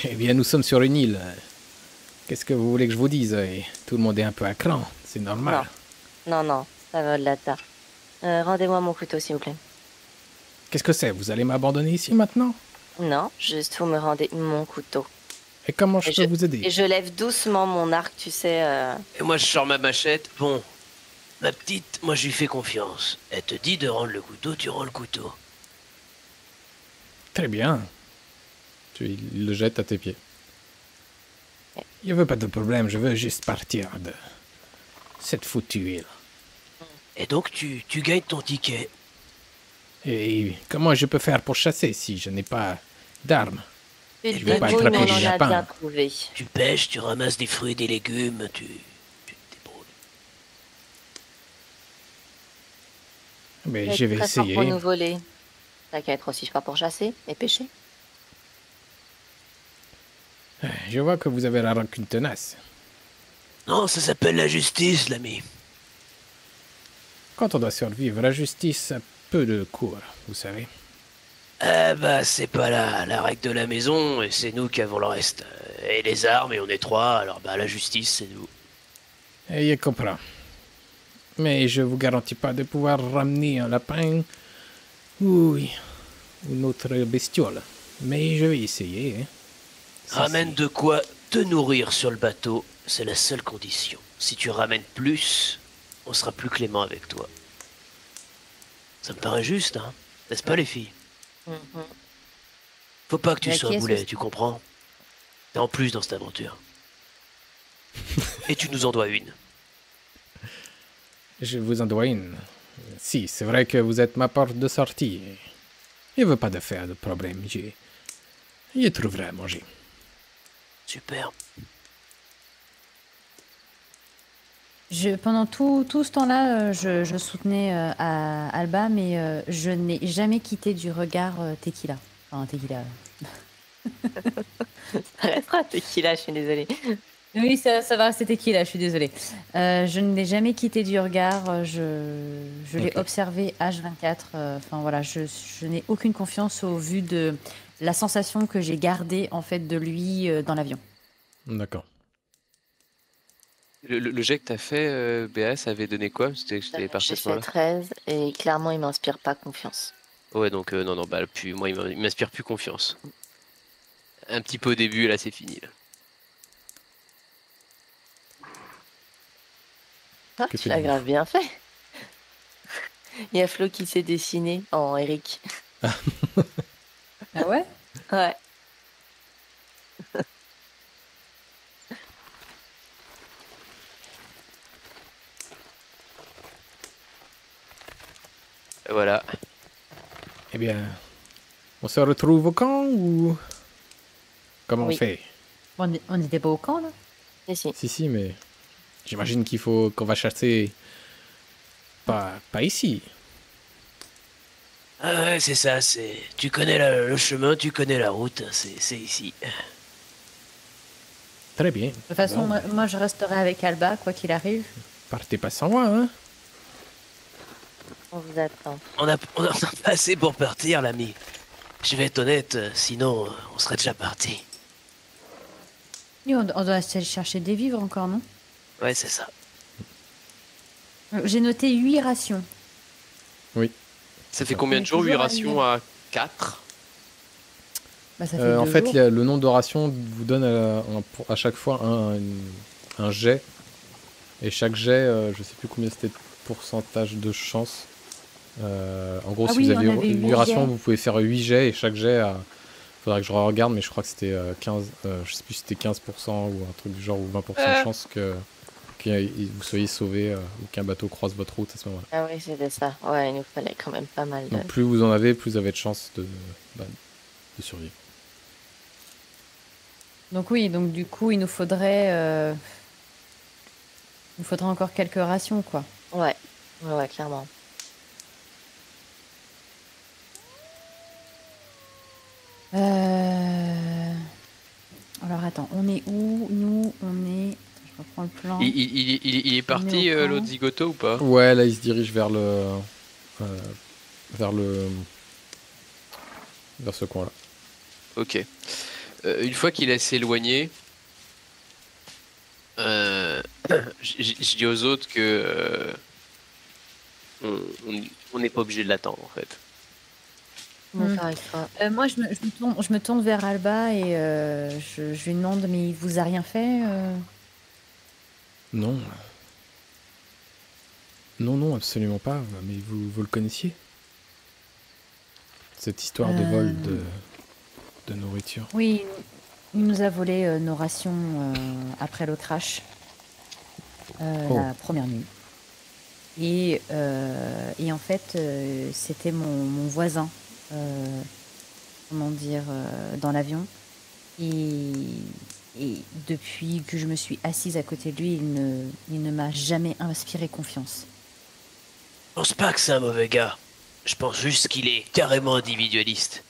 Eh bien, nous sommes sur une île. Qu'est-ce que vous voulez que je vous dise? Tout le monde est un peu à cran, c'est normal. Non, ça va au-delà de ça. Rendez-moi mon couteau, s'il vous plaît. Qu'est-ce que c'est? Vous allez m'abandonner ici maintenant? Non, juste vous me rendez mon couteau. Et comment je peux vous aider? Et je lève doucement mon arc, tu sais. Et moi, je sors ma machette. Bon, ma petite, moi, je lui fais confiance. Elle te dit de rendre le couteau, tu rends le couteau. Très bien. Tu le jettes à tes pieds. Il n'y avait pas de problème, je veux juste partir de cette foutue île. Et donc, tu gagnes ton ticket. Et comment je peux faire pour chasser si je n'ai pas d'armes? Tu Je te vais pas débrouilles, mais attraper on les en a lapins. bien trouvé. Tu pêches, tu ramasses des fruits et des légumes, tu te débrouilles. Mais Tu je es vais très fort essayer. pour nous voler. T'as qu'à être aussi fort pour chasser et pêcher. Je vois que vous avez la rancune tenace. Non, ça s'appelle la justice, l'ami. Quand on doit survivre, la justice a peu de cours, vous savez. Eh bah, c'est pas la règle de la maison, et c'est nous qui avons le reste. Et les armes, et on est trois, alors bah, la justice, c'est nous. Et je comprends. Mais je vous garantis pas de pouvoir ramener un lapin ou une autre bestiole. Mais je vais essayer. Hein. Ça, Ramène de quoi te nourrir sur le bateau, c'est la seule condition. Si tu ramènes plus, on sera plus clément avec toi. Ça me paraît juste, hein? N'est-ce pas, les filles? Mhm. Faut pas que tu Mais sois qui est boulet, ce- tu comprends? T'es en plus dans cette aventure. Et tu nous en dois une. Je vous en dois une. Si, c'est vrai que vous êtes ma porte de sortie. Je veux pas de faire de problème. Je trouverai à manger. Super. Pendant tout ce temps-là, je soutenais à Alba, mais je n'ai jamais quitté du regard Tequila. Enfin, Tequila. Ça restera tequila, je suis désolée. Oui, ça va rester Tequila, je suis désolée. Je ne l'ai jamais quitté du regard. Je l'ai Ok. observé H24. Enfin voilà, je n'ai aucune confiance au vu de la sensation que j'ai gardée en fait de lui dans l'avion. D'accord. Le jet que t'as fait, Béa, ça avait donné quoi? C'était que j'étais parti J'ai à ce fait moment-là. 13 et clairement, il m'inspire pas confiance. Ouais, donc non, bah, plus, moi, il m'inspire plus confiance. Un petit peu au début, et là, c'est fini. Là. Ah, Qu'est-ce tu que l'as tu grave bien fait. Il y a Flo qui s'est dessiné en Eric. Ah ouais? Ouais. Voilà. Eh bien, on se retrouve au camp ou comment on Oui. fait? On n'était pas au camp là? Si. Si, mais j'imagine qu'on va chasser pas ici. Ah ouais, c'est ça, c'est... Tu connais le chemin, tu connais la route, c'est ici. Très bien. De toute façon, moi, je resterai avec Alba, quoi qu'il arrive. Partez pas sans moi, hein? On vous attend. On a pas assez pour partir, l'ami. Je vais être honnête, sinon on serait déjà parti. Et on doit aller chercher des vivres encore, non? Ouais, c'est ça. J'ai noté 8 rations. Oui. Ça fait ça. combien On de est jours? 8 toujours rations à 4? Bah, ça fait En 2 fait, jours. le nombre de rations vous donne à chaque fois un jet. Et chaque jet, je sais plus combien c'était de pourcentage de chance. En gros, Ah si oui, vous on avez avait 8 huit rations, jets. vous pouvez faire 8 jets et chaque jet faudra que je regarde, mais je crois que c'était 15. Je sais plus si c'était 15% ou un truc du genre, ou 20% de chance que vous soyez sauvé ou qu'un bateau croise votre route à ce moment-là. Ah oui, c'était ça. Ouais, il nous fallait quand même pas mal de... Donc plus vous en avez, plus vous avez de chances de survivre. Donc oui, donc du coup, il nous faudrait encore quelques rations, quoi. Ouais, clairement. Alors attends, on est où? Nous, on est... Je reprends le plan. Il est parti, On est au camp. l'autre zigoto, ou pas? Ouais, là il se dirige vers ce coin-là. Ok. Une fois qu'il a s'éloigné, je dis aux autres que on n'est pas obligé de l'attendre en fait. Comment faire avec toi? Moi, je me tourne vers Alba et je lui demande, mais il vous a rien fait Non. Non, absolument pas. Mais vous le connaissiez? Cette histoire de vol de nourriture. Oui, il nous a volé nos rations après le crash, la première nuit. Et en fait, c'était mon voisin, comment dire, dans l'avion. Et depuis que je me suis assise à côté de lui, il ne m'a jamais inspiré confiance. Je pense pas que c'est un mauvais gars. Je pense juste qu'il est carrément individualiste.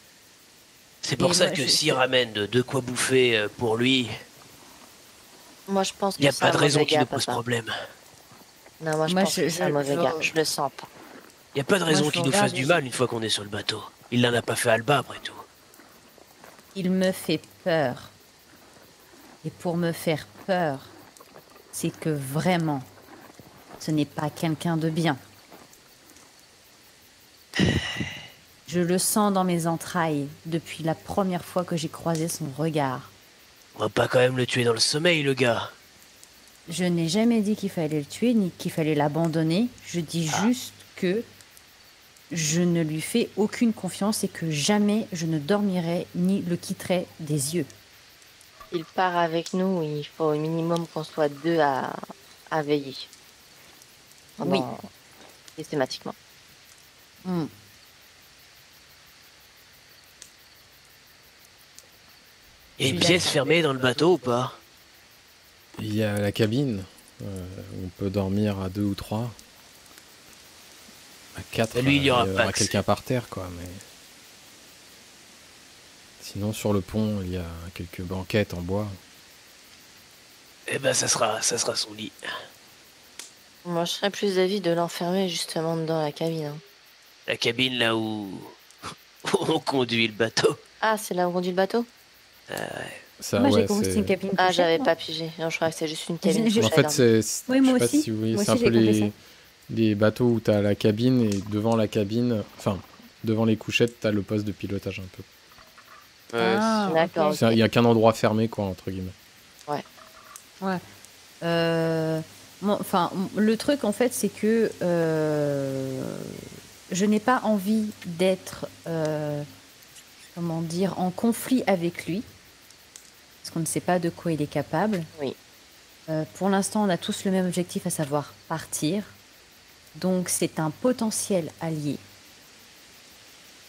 C'est pour ça que s'il ramène de quoi bouffer pour lui, Moi, je pense que il n'y a c'est pas un de raison mauvais qu'il gars, nous pose papa. problème. Non, moi, je pense que c'est un mauvais gars. Je le sens pas. Il n'y a pas de raison je qu'il nous regarde fasse du mal une fois qu'on est sur le bateau. Il n'en a pas fait Alba après tout. Il me fait peur. Et pour me faire peur, c'est que vraiment, ce n'est pas quelqu'un de bien. Je le sens dans mes entrailles depuis la première fois que j'ai croisé son regard. On va pas quand même le tuer dans le sommeil, le gars. Je n'ai jamais dit qu'il fallait le tuer ni qu'il fallait l'abandonner. Je dis juste que je ne lui fais aucune confiance et que jamais je ne dormirai ni le quitterai des yeux. Il part avec nous, il faut au minimum qu'on soit deux à veiller. Oui. Systématiquement. Il y a une pièce fermée dans le bateau ou pas? Il y a la cabine, où on peut dormir à 2 ou 3. À 4, Lui, il y aura pas accès. quelqu'un par terre, quoi. Mais sinon, sur le pont, il y a quelques banquettes en bois. Eh ben, ça sera son lit. Moi, je serais plus d'avis de l'enfermer justement dans la cabine. Hein. La cabine là où on conduit le bateau. Ah, c'est là où on conduit le bateau? Ça, Moi, ouais, j'ai compris que c'était une cabine Ah, couchette, j'avais moi. pas pigé. Non, je crois que c'est juste une cabine. J'ai- En couchée à fait, dormir. c'est. Oui, moi je sais aussi. pas si vous voyez, Moi c'est un aussi, peu j'ai compris les bateaux où t'as la cabine et devant la cabine, enfin, devant les couchettes, t'as le poste de pilotage un peu. Ah, D'accord. ok. Il n'y a qu'un endroit fermé, quoi, entre guillemets. Ouais. Enfin, le truc, en fait, c'est que je n'ai pas envie d'être, comment dire, en conflit avec lui. Parce qu'on ne sait pas de quoi il est capable. Oui. Pour l'instant, on a tous le même objectif, à savoir partir. Donc, c'est un potentiel allié.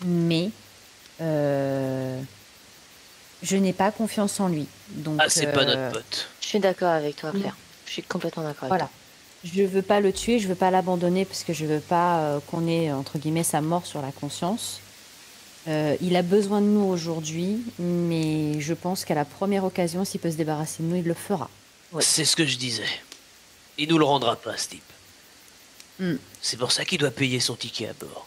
Mais je n'ai pas confiance en lui. Donc, Ah, c'est pas notre pote. Je suis d'accord avec toi, Claire. Je suis complètement d'accord avec Voilà. Je veux pas le tuer, je veux pas l'abandonner parce que je veux pas qu'on ait, entre guillemets, sa mort sur la conscience. Il a besoin de nous aujourd'hui, mais je pense qu'à la première occasion, s'il peut se débarrasser de nous, il le fera. Ouais. C'est ce que je disais. Il nous le rendra pas, ce type. Mm. C'est pour ça qu'il doit payer son ticket à bord.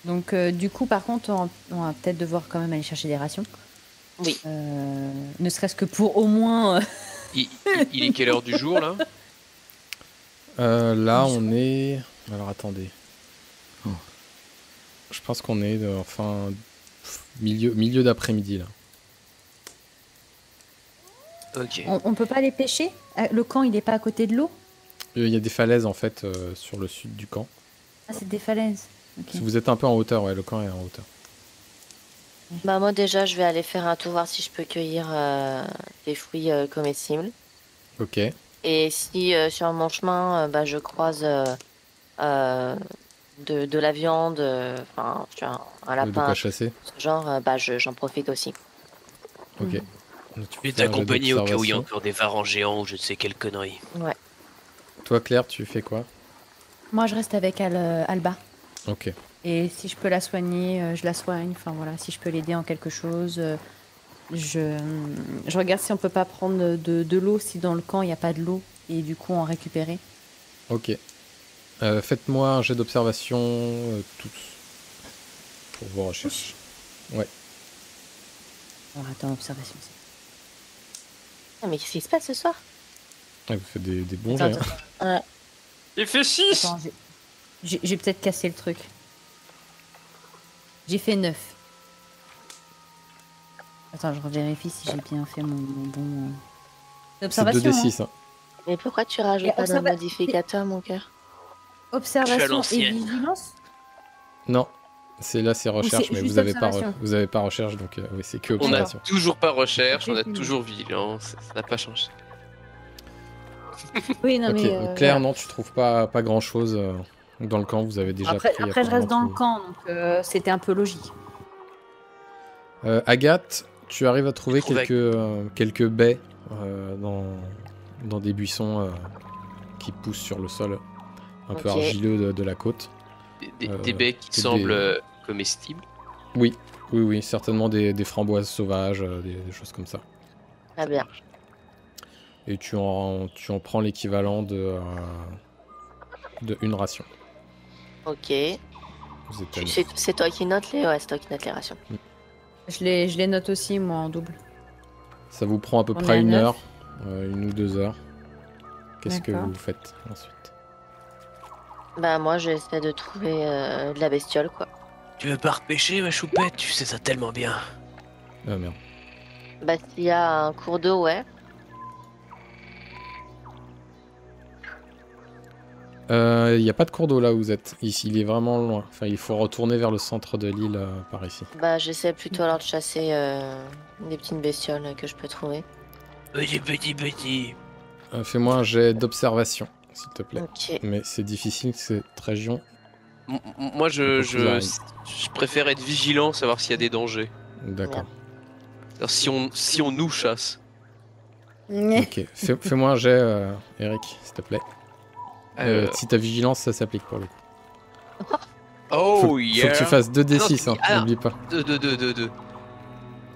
Donc, du coup, par contre, on va peut-être devoir quand même aller chercher des rations. Oui. Ne serait-ce que pour au moins. Il est quelle heure du jour là? Là, on est. Alors, attendez. Je pense qu'on est, enfin, milieu d'après-midi, là. Ok. On peut pas aller pêcher? Le camp, il est pas à côté de l'eau? Il y a des falaises, en fait, sur le sud du camp. Ah, c'est des falaises. Ok. Si vous êtes un peu en hauteur, ouais, le camp est en hauteur. Bah moi déjà, je vais aller faire un tour voir si je peux cueillir des fruits comestibles. Ok. Et si sur mon chemin, bah, je croise de la viande, enfin, tu vois, un De quoi lapin, chasser. ce genre, bah, j'en profite aussi. Ok. Donc, tu Je vais fais un jet t'accompagner au cas où il y a d'observation. encore des varans géants ou je ne sais quelle connerie. Ouais. Toi, Claire, tu fais quoi? Moi, je reste avec Alba. Ok. Et si je peux la soigner, je la soigne. Enfin voilà, si je peux l'aider en quelque chose, je regarde si on peut pas prendre de l'eau, si dans le camp il n'y a pas de l'eau, et du coup en récupérer. Ok. Faites-moi un jet d'observation tous. Pour vos recherches. Ouais. Alors attends, observation. Ah, mais qu'est-ce qui se passe ce soir? Ouais, vous faites des bons jets. Attends, hein. Ouais. Il fait 6. Attends, J'ai peut-être cassé le truc. J'ai fait 9. Attends, je revérifie si j'ai bien fait mon bon... C'est Observation, 2d6. Hein. Mais pourquoi tu rajoutes pas d'un modificateur, mon cœur? Observation et vigilance? Non, c'est recherche, mais vous avez pas recherche, donc oui, c'est que On a observation. toujours pas recherche, on a toujours vigilance, ça n'a pas changé. Oui, non, Ok, mais... donc Claire, non, tu trouves pas grand-chose dans le camp, vous avez déjà Après, pris... je reste dans le tout. camp, donc c'était un peu logique. Agathe, tu arrives à trouver Je trouve quelques baies dans des buissons qui poussent sur le sol, un peu argileux de la côte. Des baies qui semblent comestibles. Oui, certainement des framboises sauvages, des choses comme ça. Très bien. Et tu en prends l'équivalent de une ration. Ok. Vous êtes C'est toi qui notes les... Ouais, c'est toi qui notes les rations. Je les note aussi, moi, en double. Ça vous prend à peu On près est à 1 9. heure, 1 ou 2 heures. Qu'est-ce que D'accord. vous faites ensuite? Bah moi j'essaie de trouver de la bestiole quoi. Tu veux pas repêcher, ma choupette? Tu sais ça tellement bien. Ah merde. Bah s'il y a un cours d'eau, ouais. Il n'y a pas de cours d'eau là où vous êtes. Ici, il est vraiment loin. Enfin, il faut retourner vers le centre de l'île par ici. Bah j'essaie plutôt alors de chasser des petites bestioles que je peux trouver. Petit. Fais-moi un jet d'observation, s'il te plaît. Ok. Mais c'est difficile, cette région. Moi, je préfère être vigilant, savoir s'il y a des dangers. D'accord. Alors, si on nous chasse. Ok. Fais-moi un jet, Eric, s'il te plaît. Si ta vigilance, ça s'applique pour le coup. Oh Faut yeah. que tu fasses 2d6, Non, hein, n'oublie pas. 2.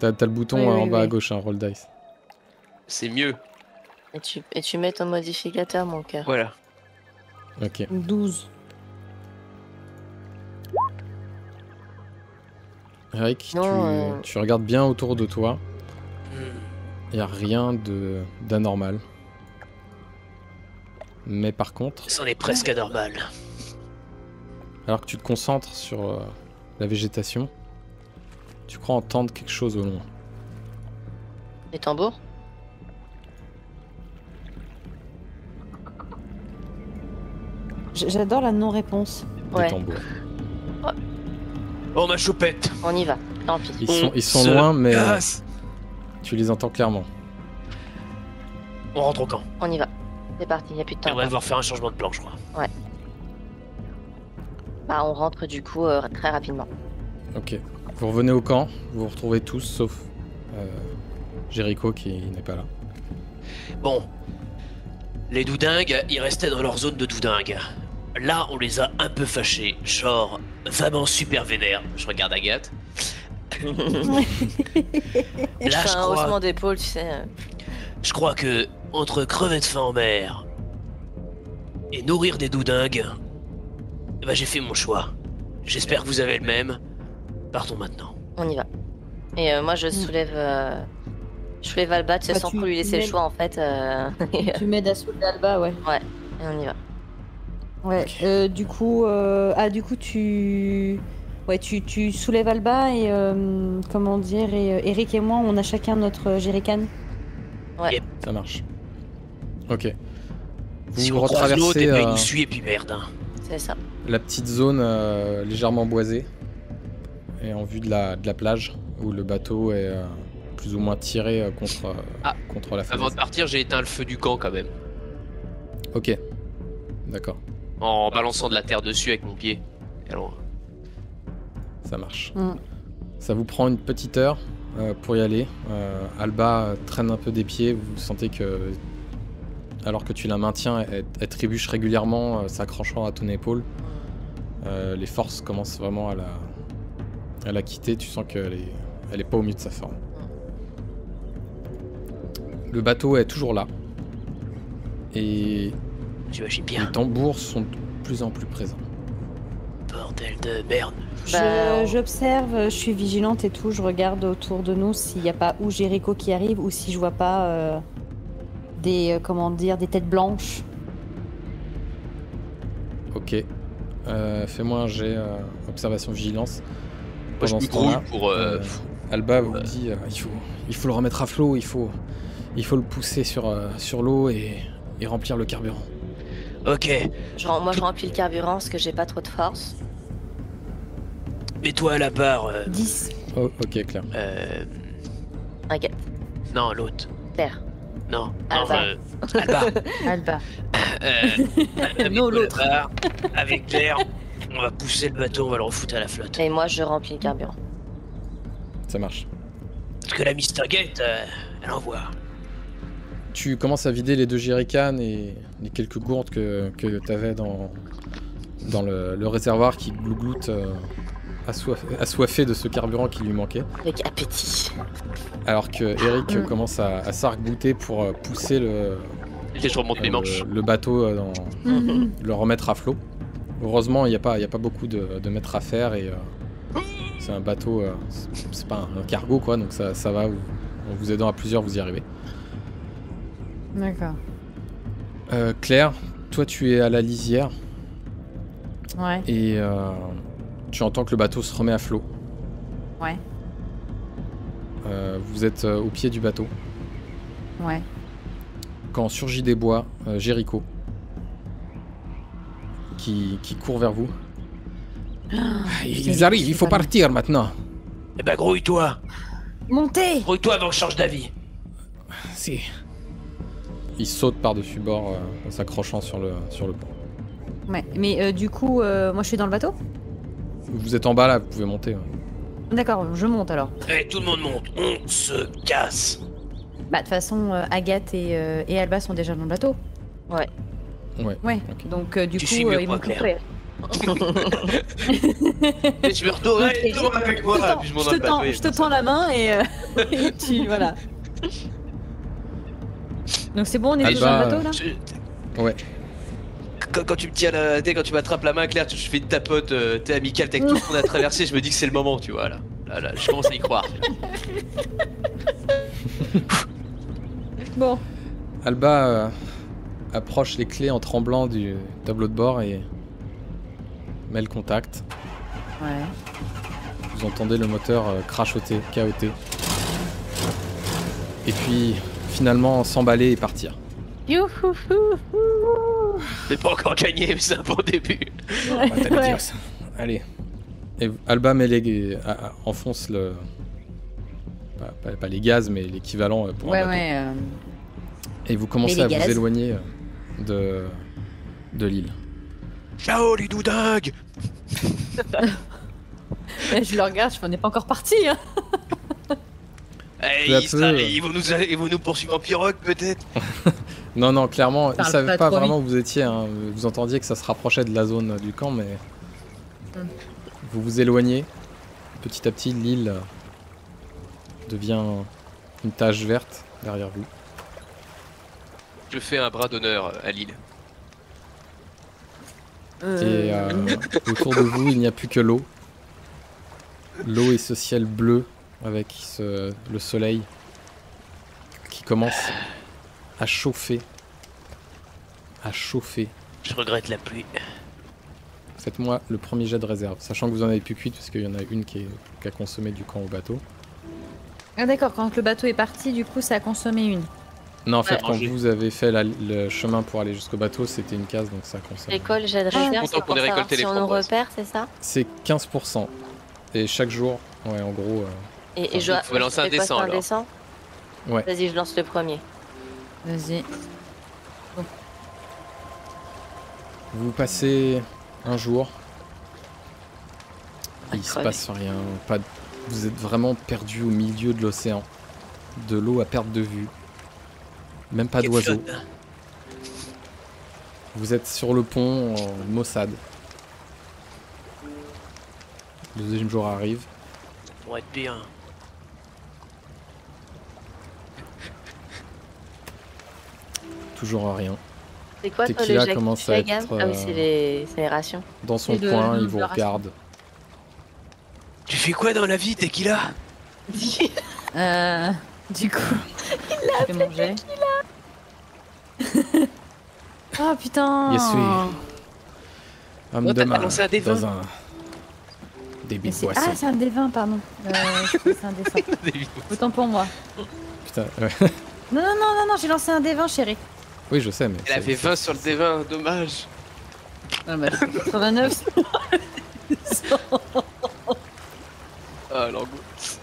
T'as le bouton Oui, en bas oui. à gauche, hein, roll dice. C'est mieux. Et tu mets ton modificateur, mon cœur. Voilà. Ok. 12. Eric, Non, tu regardes bien autour de toi. Il n'y a rien d'anormal. Mais par contre, C'en est presque anormal. alors que tu te concentres sur la végétation, tu crois entendre quelque chose au loin. Les tambours? J'adore la non-réponse. Des Ouais, tambours. Oh ma choupette. on y va. Tant pis. Ils sont se loin, mais casse. tu les entends clairement. On rentre au camp. On y va. C'est parti, y a plus de Et temps. on va devoir faire un changement de plan, je crois. Bah on rentre du coup très rapidement. Ok. Vous revenez au camp, vous vous retrouvez tous, sauf Jericho qui n'est pas là. Bon. Les doudingues, ils restaient dans leur zone de doudingue. Là, on les a un peu fâchés. Genre, vraiment super vénère. Je regarde Agathe. Je Là, fais un haussement d'épaule, tu sais. je crois que entre crever de faim en mer et nourrir des doudingues, bah, j'ai fait mon choix. J'espère que vous avez le même. Partons maintenant. On y va. Et moi je soulève Alba, tu sais, Bah, sans tu- trop lui tu laisser le mets- choix en fait. Et Tu m'aides à soulever Alba, ouais. on y va. Ouais. Du coup, tu... Ouais, tu soulèves Alba et comment dire, et Eric et moi, on a chacun notre jerrycan. Ça marche. Ok. Vous Si on croise l'autre, retraversez et ben, il nous suit et puis merde. Hein. C'est ça. la petite zone légèrement boisée et en vue de la plage où le bateau est plus ou moins tiré contre la falaise. Avant de partir, j'ai éteint le feu du camp quand même. Ok. D'accord. En balançant de la terre dessus avec mon pied. Alors, Ça marche. Mm. Ça vous prend une petite heure pour y aller. Alba traîne un peu des pieds. Vous sentez que, alors que tu la maintiens, elle trébuche régulièrement, s'accrochant à ton épaule. Les forces commencent vraiment à la quitter. Tu sens qu'elle est pas au mieux de sa forme. Le bateau est toujours là. Et J'imagine bien. les tambours sont de plus en plus présents. Bordel de merde. Bah, J'observe, je suis vigilante et tout, je regarde autour de nous s'il n'y a pas ou Jericho qui arrive ou si je vois pas des, comment dire, des têtes blanches. Ok. Fais-moi un jet observation vigilance. Moi, je Pendant me ce temps-là, grouille pour. Alba vous dit il faut le remettre à flot, il faut le pousser sur l'eau et remplir le carburant. Ok. Moi, je remplis le carburant parce que j'ai pas trop de force. Mets-toi à la barre. 10. Oh, ok, Claire. Agathe. Non, l'autre. Claire. Non. Alba. Alba. Alba. Mets-toi Non, à la l'autre. barre, avec Claire, on va pousser le bateau, on va le refoutre à la flotte. Et moi, je remplis le carburant. Ça marche. Parce que la Mr. Gate, elle envoie. Tu commences à vider les 2 jerrycans et les quelques gourdes que t'avais dans le réservoir qui glougloute assoiffé de ce carburant qui lui manquait. Avec appétit. Alors que Eric commence à s'arc-bouter pour pousser Je remonte mes manches. le bateau, le remettre à flot. Heureusement, il n'y a pas beaucoup de mètres à faire et c'est un bateau, c'est pas un cargo quoi, donc ça va. En vous aidant à plusieurs, vous y arrivez. D'accord. Claire, toi tu es à la lisière Ouais. et tu entends que le bateau se remet à flot. Ouais. Vous êtes au pied du bateau. Ouais. Quand surgit des bois, Jéricho qui court vers vous. Ils arrivent, il faut partir maintenant. Eh ben, grouille-toi. Montez. Grouille-toi avant que je change d'avis. Si. Il saute par-dessus bord en s'accrochant sur le pont. Ouais. Mais du coup, moi je suis dans le bateau. Vous êtes en bas là, vous pouvez monter. Ouais. D'accord, je monte alors. Allez, tout le monde monte. On se casse. Bah de toute façon, Agathe et Alba sont déjà dans le bateau. Ouais. Ouais. Ok. Donc du Tu coup, suis mieux que ils moi, vont Claire. couper. Et je me retourne. Ok. Allez, tourne avec moi. Puis je monte dans le bateau. Je te tends la main et, et tu voilà. Donc c'est bon, on est Alba, déjà dans le bateau là. Ouais. Quand tu me tiens la... quand tu m'attrapes la main, Claire, je fais une tapote, t'es amicale, t'es avec tout le monde à traverser, je me dis que c'est le moment, tu vois, là. Là, je commence à y croire. Bon. Alba approche les clés en tremblant du tableau de bord et met le contact. Ouais. Vous entendez le moteur crachoter, cahoter. Et puis finalement s'emballer et partir. Youhouhou. C'est pas encore gagné, mais c'est un bon début. Ouais. Allez. Et Alba met enfonce le... Pas les gaz, mais l'équivalent pour un bateau. Ouais. Et vous commencez Mais à les vous gaz. éloigner de l'île. Ciao, les doudingues. Et je le regarde, on n'est pas encore parti. Hein. Eh, Peu à ils peu, vont nous poursuivre en pirogue, peut-être. Non, clairement, ils Parle savaient pas pas trop vraiment où vous étiez. Hein. Vous entendiez que ça se rapprochait de la zone du camp, mais vous vous éloignez. Petit à petit, l'île devient une tache verte derrière vous. Je fais un bras d'honneur à Lille. Et autour de vous, il n'y a plus que l'eau. L'eau et ce ciel bleu avec le soleil qui commence à chauffer. Je regrette la pluie. Faites-moi le premier jet de réserve, sachant que vous en avez plus qu'une parce qu'il y en a une qui a consommé du camp au bateau. Ah d'accord, quand le bateau est parti, du coup ça a consommé une. Non, en fait, Ouais, quand Angers. vous avez fait le chemin pour aller jusqu'au bateau, c'était une case, donc ça consomme. L'école, j'ai de réserve, content c'est qu'on pour ait savoir récolté si les on nous framboises. repère, c'est ça? C'est 15%. Et chaque jour, ouais, en gros. Et je vous pouvez lancer un fais quoi, dessin, c'est alors. dessin Ouais. Vas-y, je lance le premier. Vas-y. Vous passez un jour. Et il se crever. passe rien. Vous êtes vraiment perdu au milieu de l'océan. De l'eau à perte de vue. Même pas d'oiseaux. Vous êtes sur le pont en maussade. Le deuxième jour arrive. Pour être bien. Toujours rien. C'est quoi toi le Tequila jet que commence tu fais, à Gab? être, Ah oui, c'est les rations. Dans son Et de- coin, il de vous la ration. regarde. Tu fais quoi dans la vie, Tequila? Du coup, je fais manger. Oh putain. Yes, oui. Homme Oh, de t'as main lancé un des 20. dans un débit de C'est- boisson. Ah, c'est un des 20, pardon. Je crois que c'est un des 100. Autant pour moi. Putain, ouais. Non, j'ai lancé un des 20, chérie. Oui, je sais, mais... Elle avait 20 sur le D20, dommage. Ah, bah, 89. Ah, l'angoisse.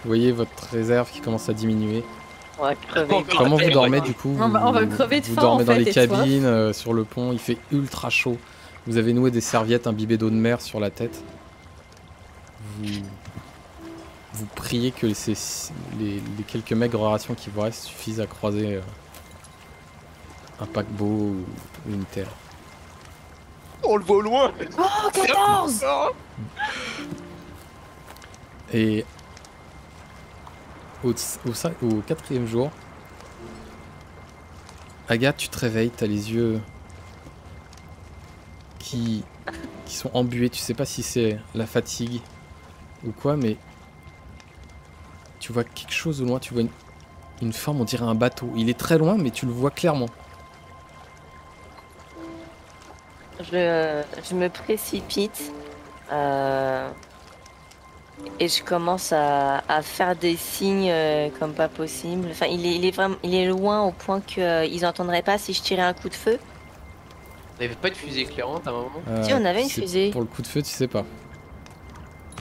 Vous voyez votre réserve qui commence à diminuer. On va crever. Comment vous dormez du coup? On va crever de Vous faim, dormez en dans fait, les et de soif. cabines, sur le pont, il fait ultra chaud. Vous avez noué des serviettes imbibées d'eau de mer sur la tête. Vous priez que les quelques maigres rations qui vous restent suffisent à croiser un paquebot ou une terre. On le voit au loin. Oh, 14. Et au quatrième jour, Agathe, tu te réveilles, t'as les yeux qui sont embués. Tu sais pas si c'est la fatigue ou quoi, mais tu vois quelque chose au loin. Tu vois une forme, on dirait un bateau. Il est très loin, mais tu le vois clairement. Je me précipite et je commence à faire des signes comme pas possible. Enfin, il est loin au point qu'ils n'entendraient pas si je tirais un coup de feu. On avait pas de fusée éclairante à un moment? Si, on avait une c'est fusée. Pour le coup de feu, tu sais pas.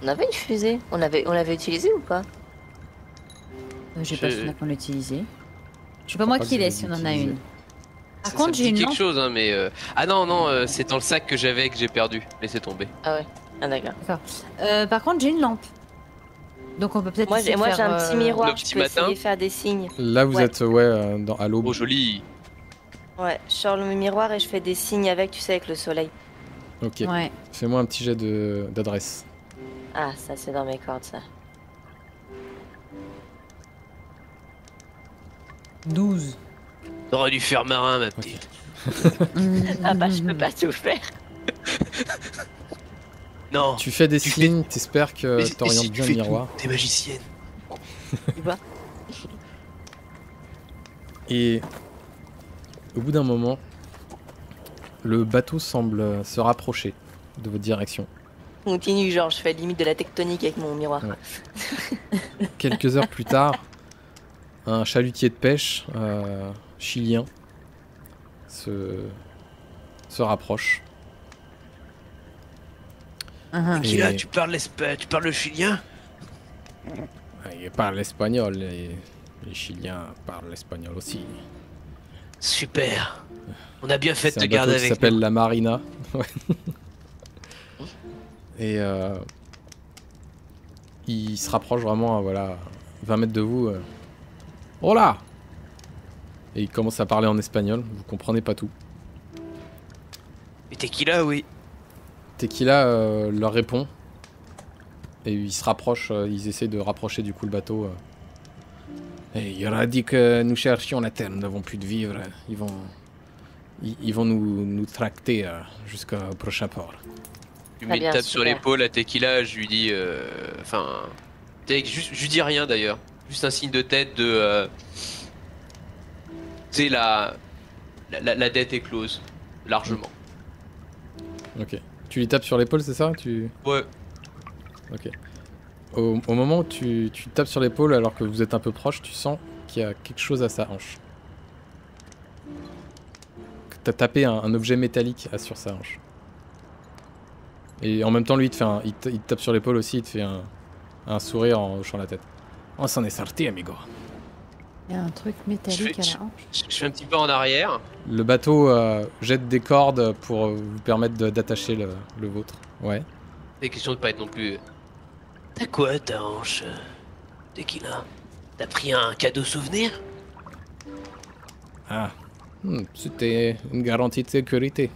On avait une fusée. On l'avait utilisée ou pas? J'ai pas souvenir qu'on l'utilisait. Je sais pas moi crois qui que laisse vous si on en a l'utilisez. une. Par Ça contre, me j'ai dit une quelque lampe. chose, hein, mais. Ah non, c'est dans le sac que j'avais que j'ai perdu. Laissez tomber. Ah ouais. Ah d'accord. Par contre, j'ai une lampe. Donc on peut peut-être Moi essayer j'ai de faire, un petit miroir. le Je petit peux matin. essayer de faire des signes. Là, vous Ouais. êtes à l'aube. Oh, joli. Ouais. Je sors le miroir et je fais des signes avec, tu sais, avec le soleil. Ok. Ouais. Fais-moi un petit jet d'adresse. Ah, ça c'est dans mes cordes ça. 12. T'aurais dû faire marin, ma petite. Ah bah je peux pas tout faire. Non. Tu fais des Tu signes, t'espères Mais- que mais t'orientes si tu bien fais le miroir. tout, t'es magicienne. Tu vois. Et au bout d'un moment, le bateau semble se rapprocher de votre direction. Continue, genre je fais limite de la tectonique avec mon miroir. Ouais. Quelques heures plus tard, un chalutier de pêche chilien se rapproche. Qui là, Et- tu parles le chilien? Il parle espagnol et les Chiliens parlent espagnol aussi. Super. On a bien fait de C'est te un bateau garder qui avec s'appelle nous. la Marina. Ouais. Et il se rapproche vraiment à voilà, 20 mètres de vous. Oh là! Et il commence à parler en espagnol, vous comprenez pas tout. Et Tequila, oui. Tequila leur répond. Et ils se rapprochent, ils essaient de rapprocher du coup le bateau. Et il leur a dit que nous cherchions la terre, nous n'avons plus de vivres. Ils vont nous tracter jusqu'au prochain port. Je lui Très mets une bien, tape sur super. l'épaule à Tequila, je lui dis. Enfin. Je lui dis rien d'ailleurs. Juste un signe de tête de. Tu sais, la dette est close. Largement. Ok. Tu lui tapes sur l'épaule, c'est ça? Ouais. Ok. Au moment où tu tapes sur l'épaule alors que vous êtes un peu proche, tu sens qu'il y a quelque chose à sa hanche. Que t'as tapé un objet métallique sur sa hanche. Et en même temps, lui, il te tape sur l'épaule aussi, il te fait un sourire en hochant la tête. On s'en est sorti, amigo. Il y a un truc métallique à la hanche. Je fais un petit peu en arrière. Le bateau jette des cordes pour vous permettre d'attacher le vôtre. Ouais. C'est question de pas être non plus. T'as quoi, ta hanche, Tequila? T'as pris un cadeau souvenir? Ah. C'était une garantie de sécurité.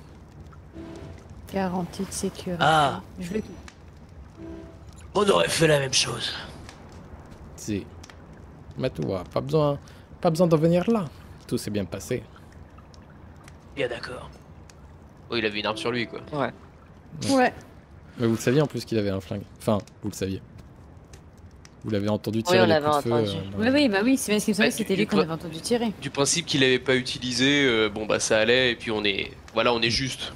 Garantie de sécurité. Ah. Je vais... On aurait fait la même chose. Si. Mais tu vois, pas besoin d'en venir là. Tout s'est bien passé. Bien d'accord. Oh, il avait une arme sur lui quoi. Ouais. Mais vous le saviez en plus qu'il avait un flingue. Enfin, vous le saviez. Vous l'avez entendu Oui, tirer on les l'avait coups de feu. entendu. dans Oui, la- oui, bah oui, c'est bien ce qui me semblait, Bah, c'était du lui qu'on coup- avait entendu tirer. Du principe qu'il avait pas utilisé, bon bah ça allait et puis on est. Voilà, on est juste.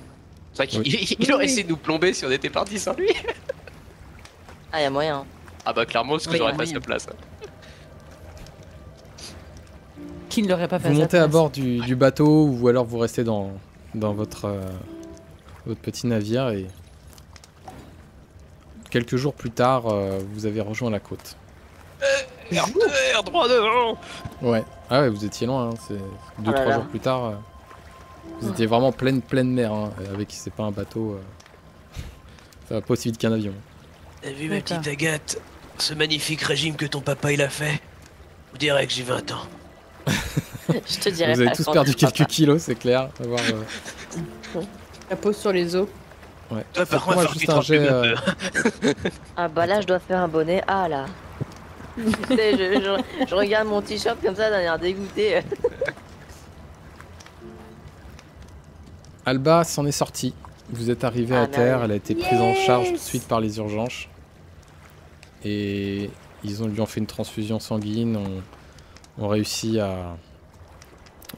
C'est vrai qu'il aurait essayé de nous plomber si on était parti sans lui. Ah, y a moyen. Ah bah clairement, parce que Oui, j'aurais y a pas moyen. sa place. Qui ne l'aurait pas fait Vous à sa montez à place. bord du bateau ou alors vous restez dans votre petit navire et quelques jours plus tard, vous avez rejoint la côte. RDR, droit devant. Ouais. Ah ouais, vous étiez loin. Hein. C'est Oh 2-3 là là. jours plus tard. Vous étiez vraiment pleine mer. Hein, avec c'est pas un bateau. Ça va pas aussi vite qu'un avion. T'as vu ma D'accord. petite Agathe? Ce magnifique régime que ton papa il a fait? Vous direz que j'ai 20 ans. Je te dirais Vous avez pas tous quand perdu tu seras quelques kilos, c'est clair. À voir, La pose sur les os. ouais. Toi, par Faites-moi contre, juste il un faut que tu jet. trempes Ah bah là je dois faire un bonnet. Ah là. Tu sais, je regarde mon t-shirt comme ça d'un air dégoûté. Alba s'en est sortie. Vous êtes arrivé Ah, à terre, merveilleux. elle a été prise en charge tout de Yes. suite par les urgences. Et lui ont fait une transfusion sanguine, ont réussi à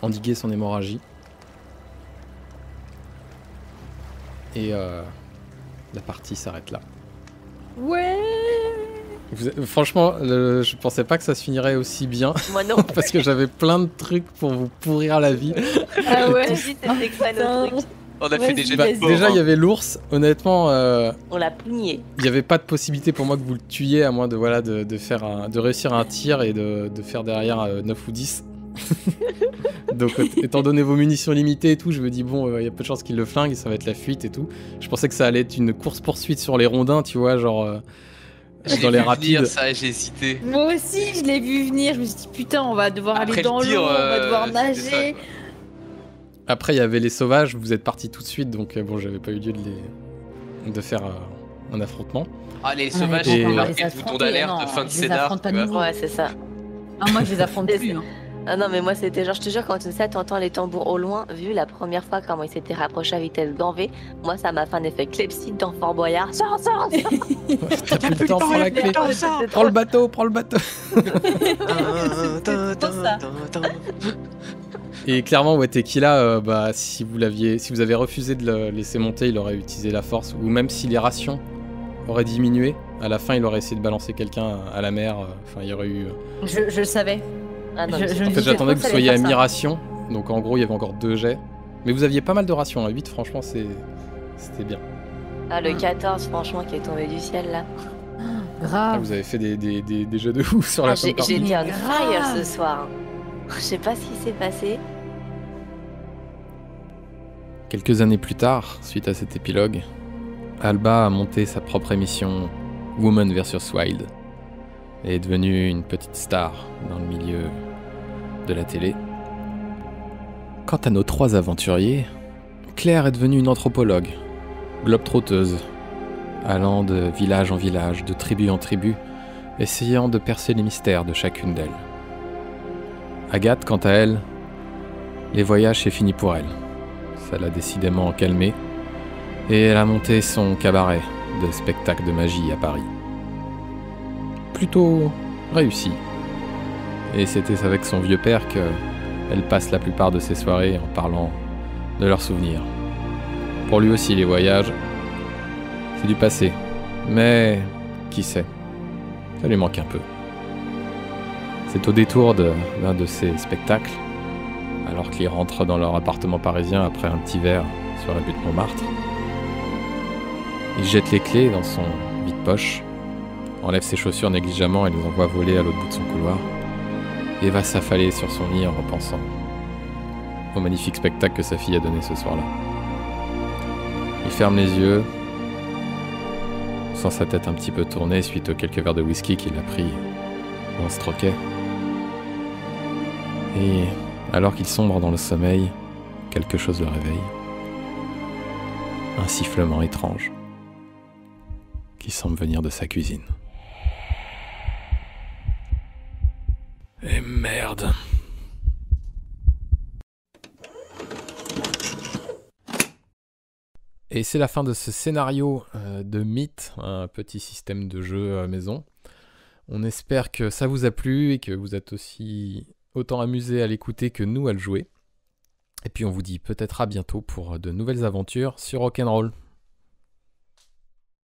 endiguer son hémorragie. Et la partie s'arrête là. Ouais. Franchement, je pensais pas que ça se finirait aussi bien, Moi non. parce que j'avais plein de trucs pour vous pourrir la vie. Ah ouais. Tu dis c'était que ça nos trucs. On a fait des jets Bah, de déjà, il y avait l'ours. Honnêtement, On l'a pugné. il n'y avait pas de possibilité pour moi que vous le tuiez, à moins de, voilà, de réussir un tir et de faire derrière 9 ou 10. Donc, étant donné vos munitions limitées et tout, je me dis, bon, il y a peu de chances qu'il le flingue et ça va être la fuite et tout. Je pensais que ça allait être une course-poursuite sur les rondins, tu vois, genre dans les rapides. Ça, j'ai hésité. Moi aussi, je l'ai vu venir. Je me suis dit, putain, on va devoir Après aller le dans tir, l'eau, on va devoir c'était ça, nager. quoi. Après, il y avait les sauvages, vous êtes partis tout de suite, donc bon, j'avais pas eu lieu de faire un affrontement. Ah, les Ah, mais sauvages, Et- ils on ont va les marqué le bouton affronter, d'alerte non, de fin de je les scénar. affronte pas tu vois. nouveau. Ouais, c'est ça. Ah, moi, je les affronte plus. Hein. Ah non, mais moi c'était genre, je te jure, quand tu sais, t'entends les tambours au loin, vu la première fois comment ils s'étaient rapprochés à vitesse grand V, moi ça m'a fait un effet clepsydre dans Fort Boyard. Sors. T'as plus le temps, prends la clé. Prends le bateau, prends le bateau. Et clairement, ouais, Tequila, bah, si vous avez refusé de le laisser monter, il aurait utilisé la force. Ou même si les rations auraient diminué, à la fin, il aurait essayé de balancer quelqu'un à la mer. Enfin, il y aurait eu. Je le savais. Ah non, Je- mais je- c'est- En fait, disais j'attendais trop que vous que ça soyez à allait faire ça. mi-ration. Donc, en gros, il y avait encore 2 jets. Mais vous aviez pas mal de rations. 8, franchement, c'était bien. Ah, le 14, franchement, qui est tombé du ciel là. Ah, Grave. vous avez fait des jeux de ouf sur la Ah, fin de j'ai partie. été on Grave. fire ce soir. Je sais pas ce qui s'est passé. Quelques années plus tard, suite à cet épilogue, Alba a monté sa propre émission Woman vs Wild et est devenue une petite star dans le milieu de la télé. Quant à nos 3 aventuriers, Claire est devenue une anthropologue, globe-trotteuse, allant de village en village, de tribu en tribu, essayant de percer les mystères de chacune d'elles. Agathe, quant à elle, les voyages c'est fini pour elle. Ça l'a décidément calmée, et elle a monté son cabaret de spectacle de magie à Paris. Plutôt réussi. Et c'était avec son vieux père qu'elle passe la plupart de ses soirées en parlant de leurs souvenirs. Pour lui aussi, les voyages, c'est du passé. Mais, qui sait, ça lui manque un peu. C'est au détour d'un de ces spectacles, alors qu'ils rentrent dans leur appartement parisien après un petit verre sur la butte Montmartre. Il jette les clés dans son vide-poche, enlève ses chaussures négligemment et les envoie voler à l'autre bout de son couloir, et va s'affaler sur son lit en repensant au magnifique spectacle que sa fille a donné ce soir-là. Il ferme les yeux, sent sa tête un petit peu tournée suite aux quelques verres de whisky qu'il a pris dans ce troquet. Et alors qu'il sombre dans le sommeil, quelque chose le réveille. Un sifflement étrange qui semble venir de sa cuisine. Et merde. Et c'est la fin de ce scénario de Mythe, un petit système de jeu maison. On espère que ça vous a plu et que vous êtes aussi autant amusé à l'écouter que nous à le jouer. Et puis on vous dit peut-être à bientôt pour de nouvelles aventures sur Rock'n'Roll.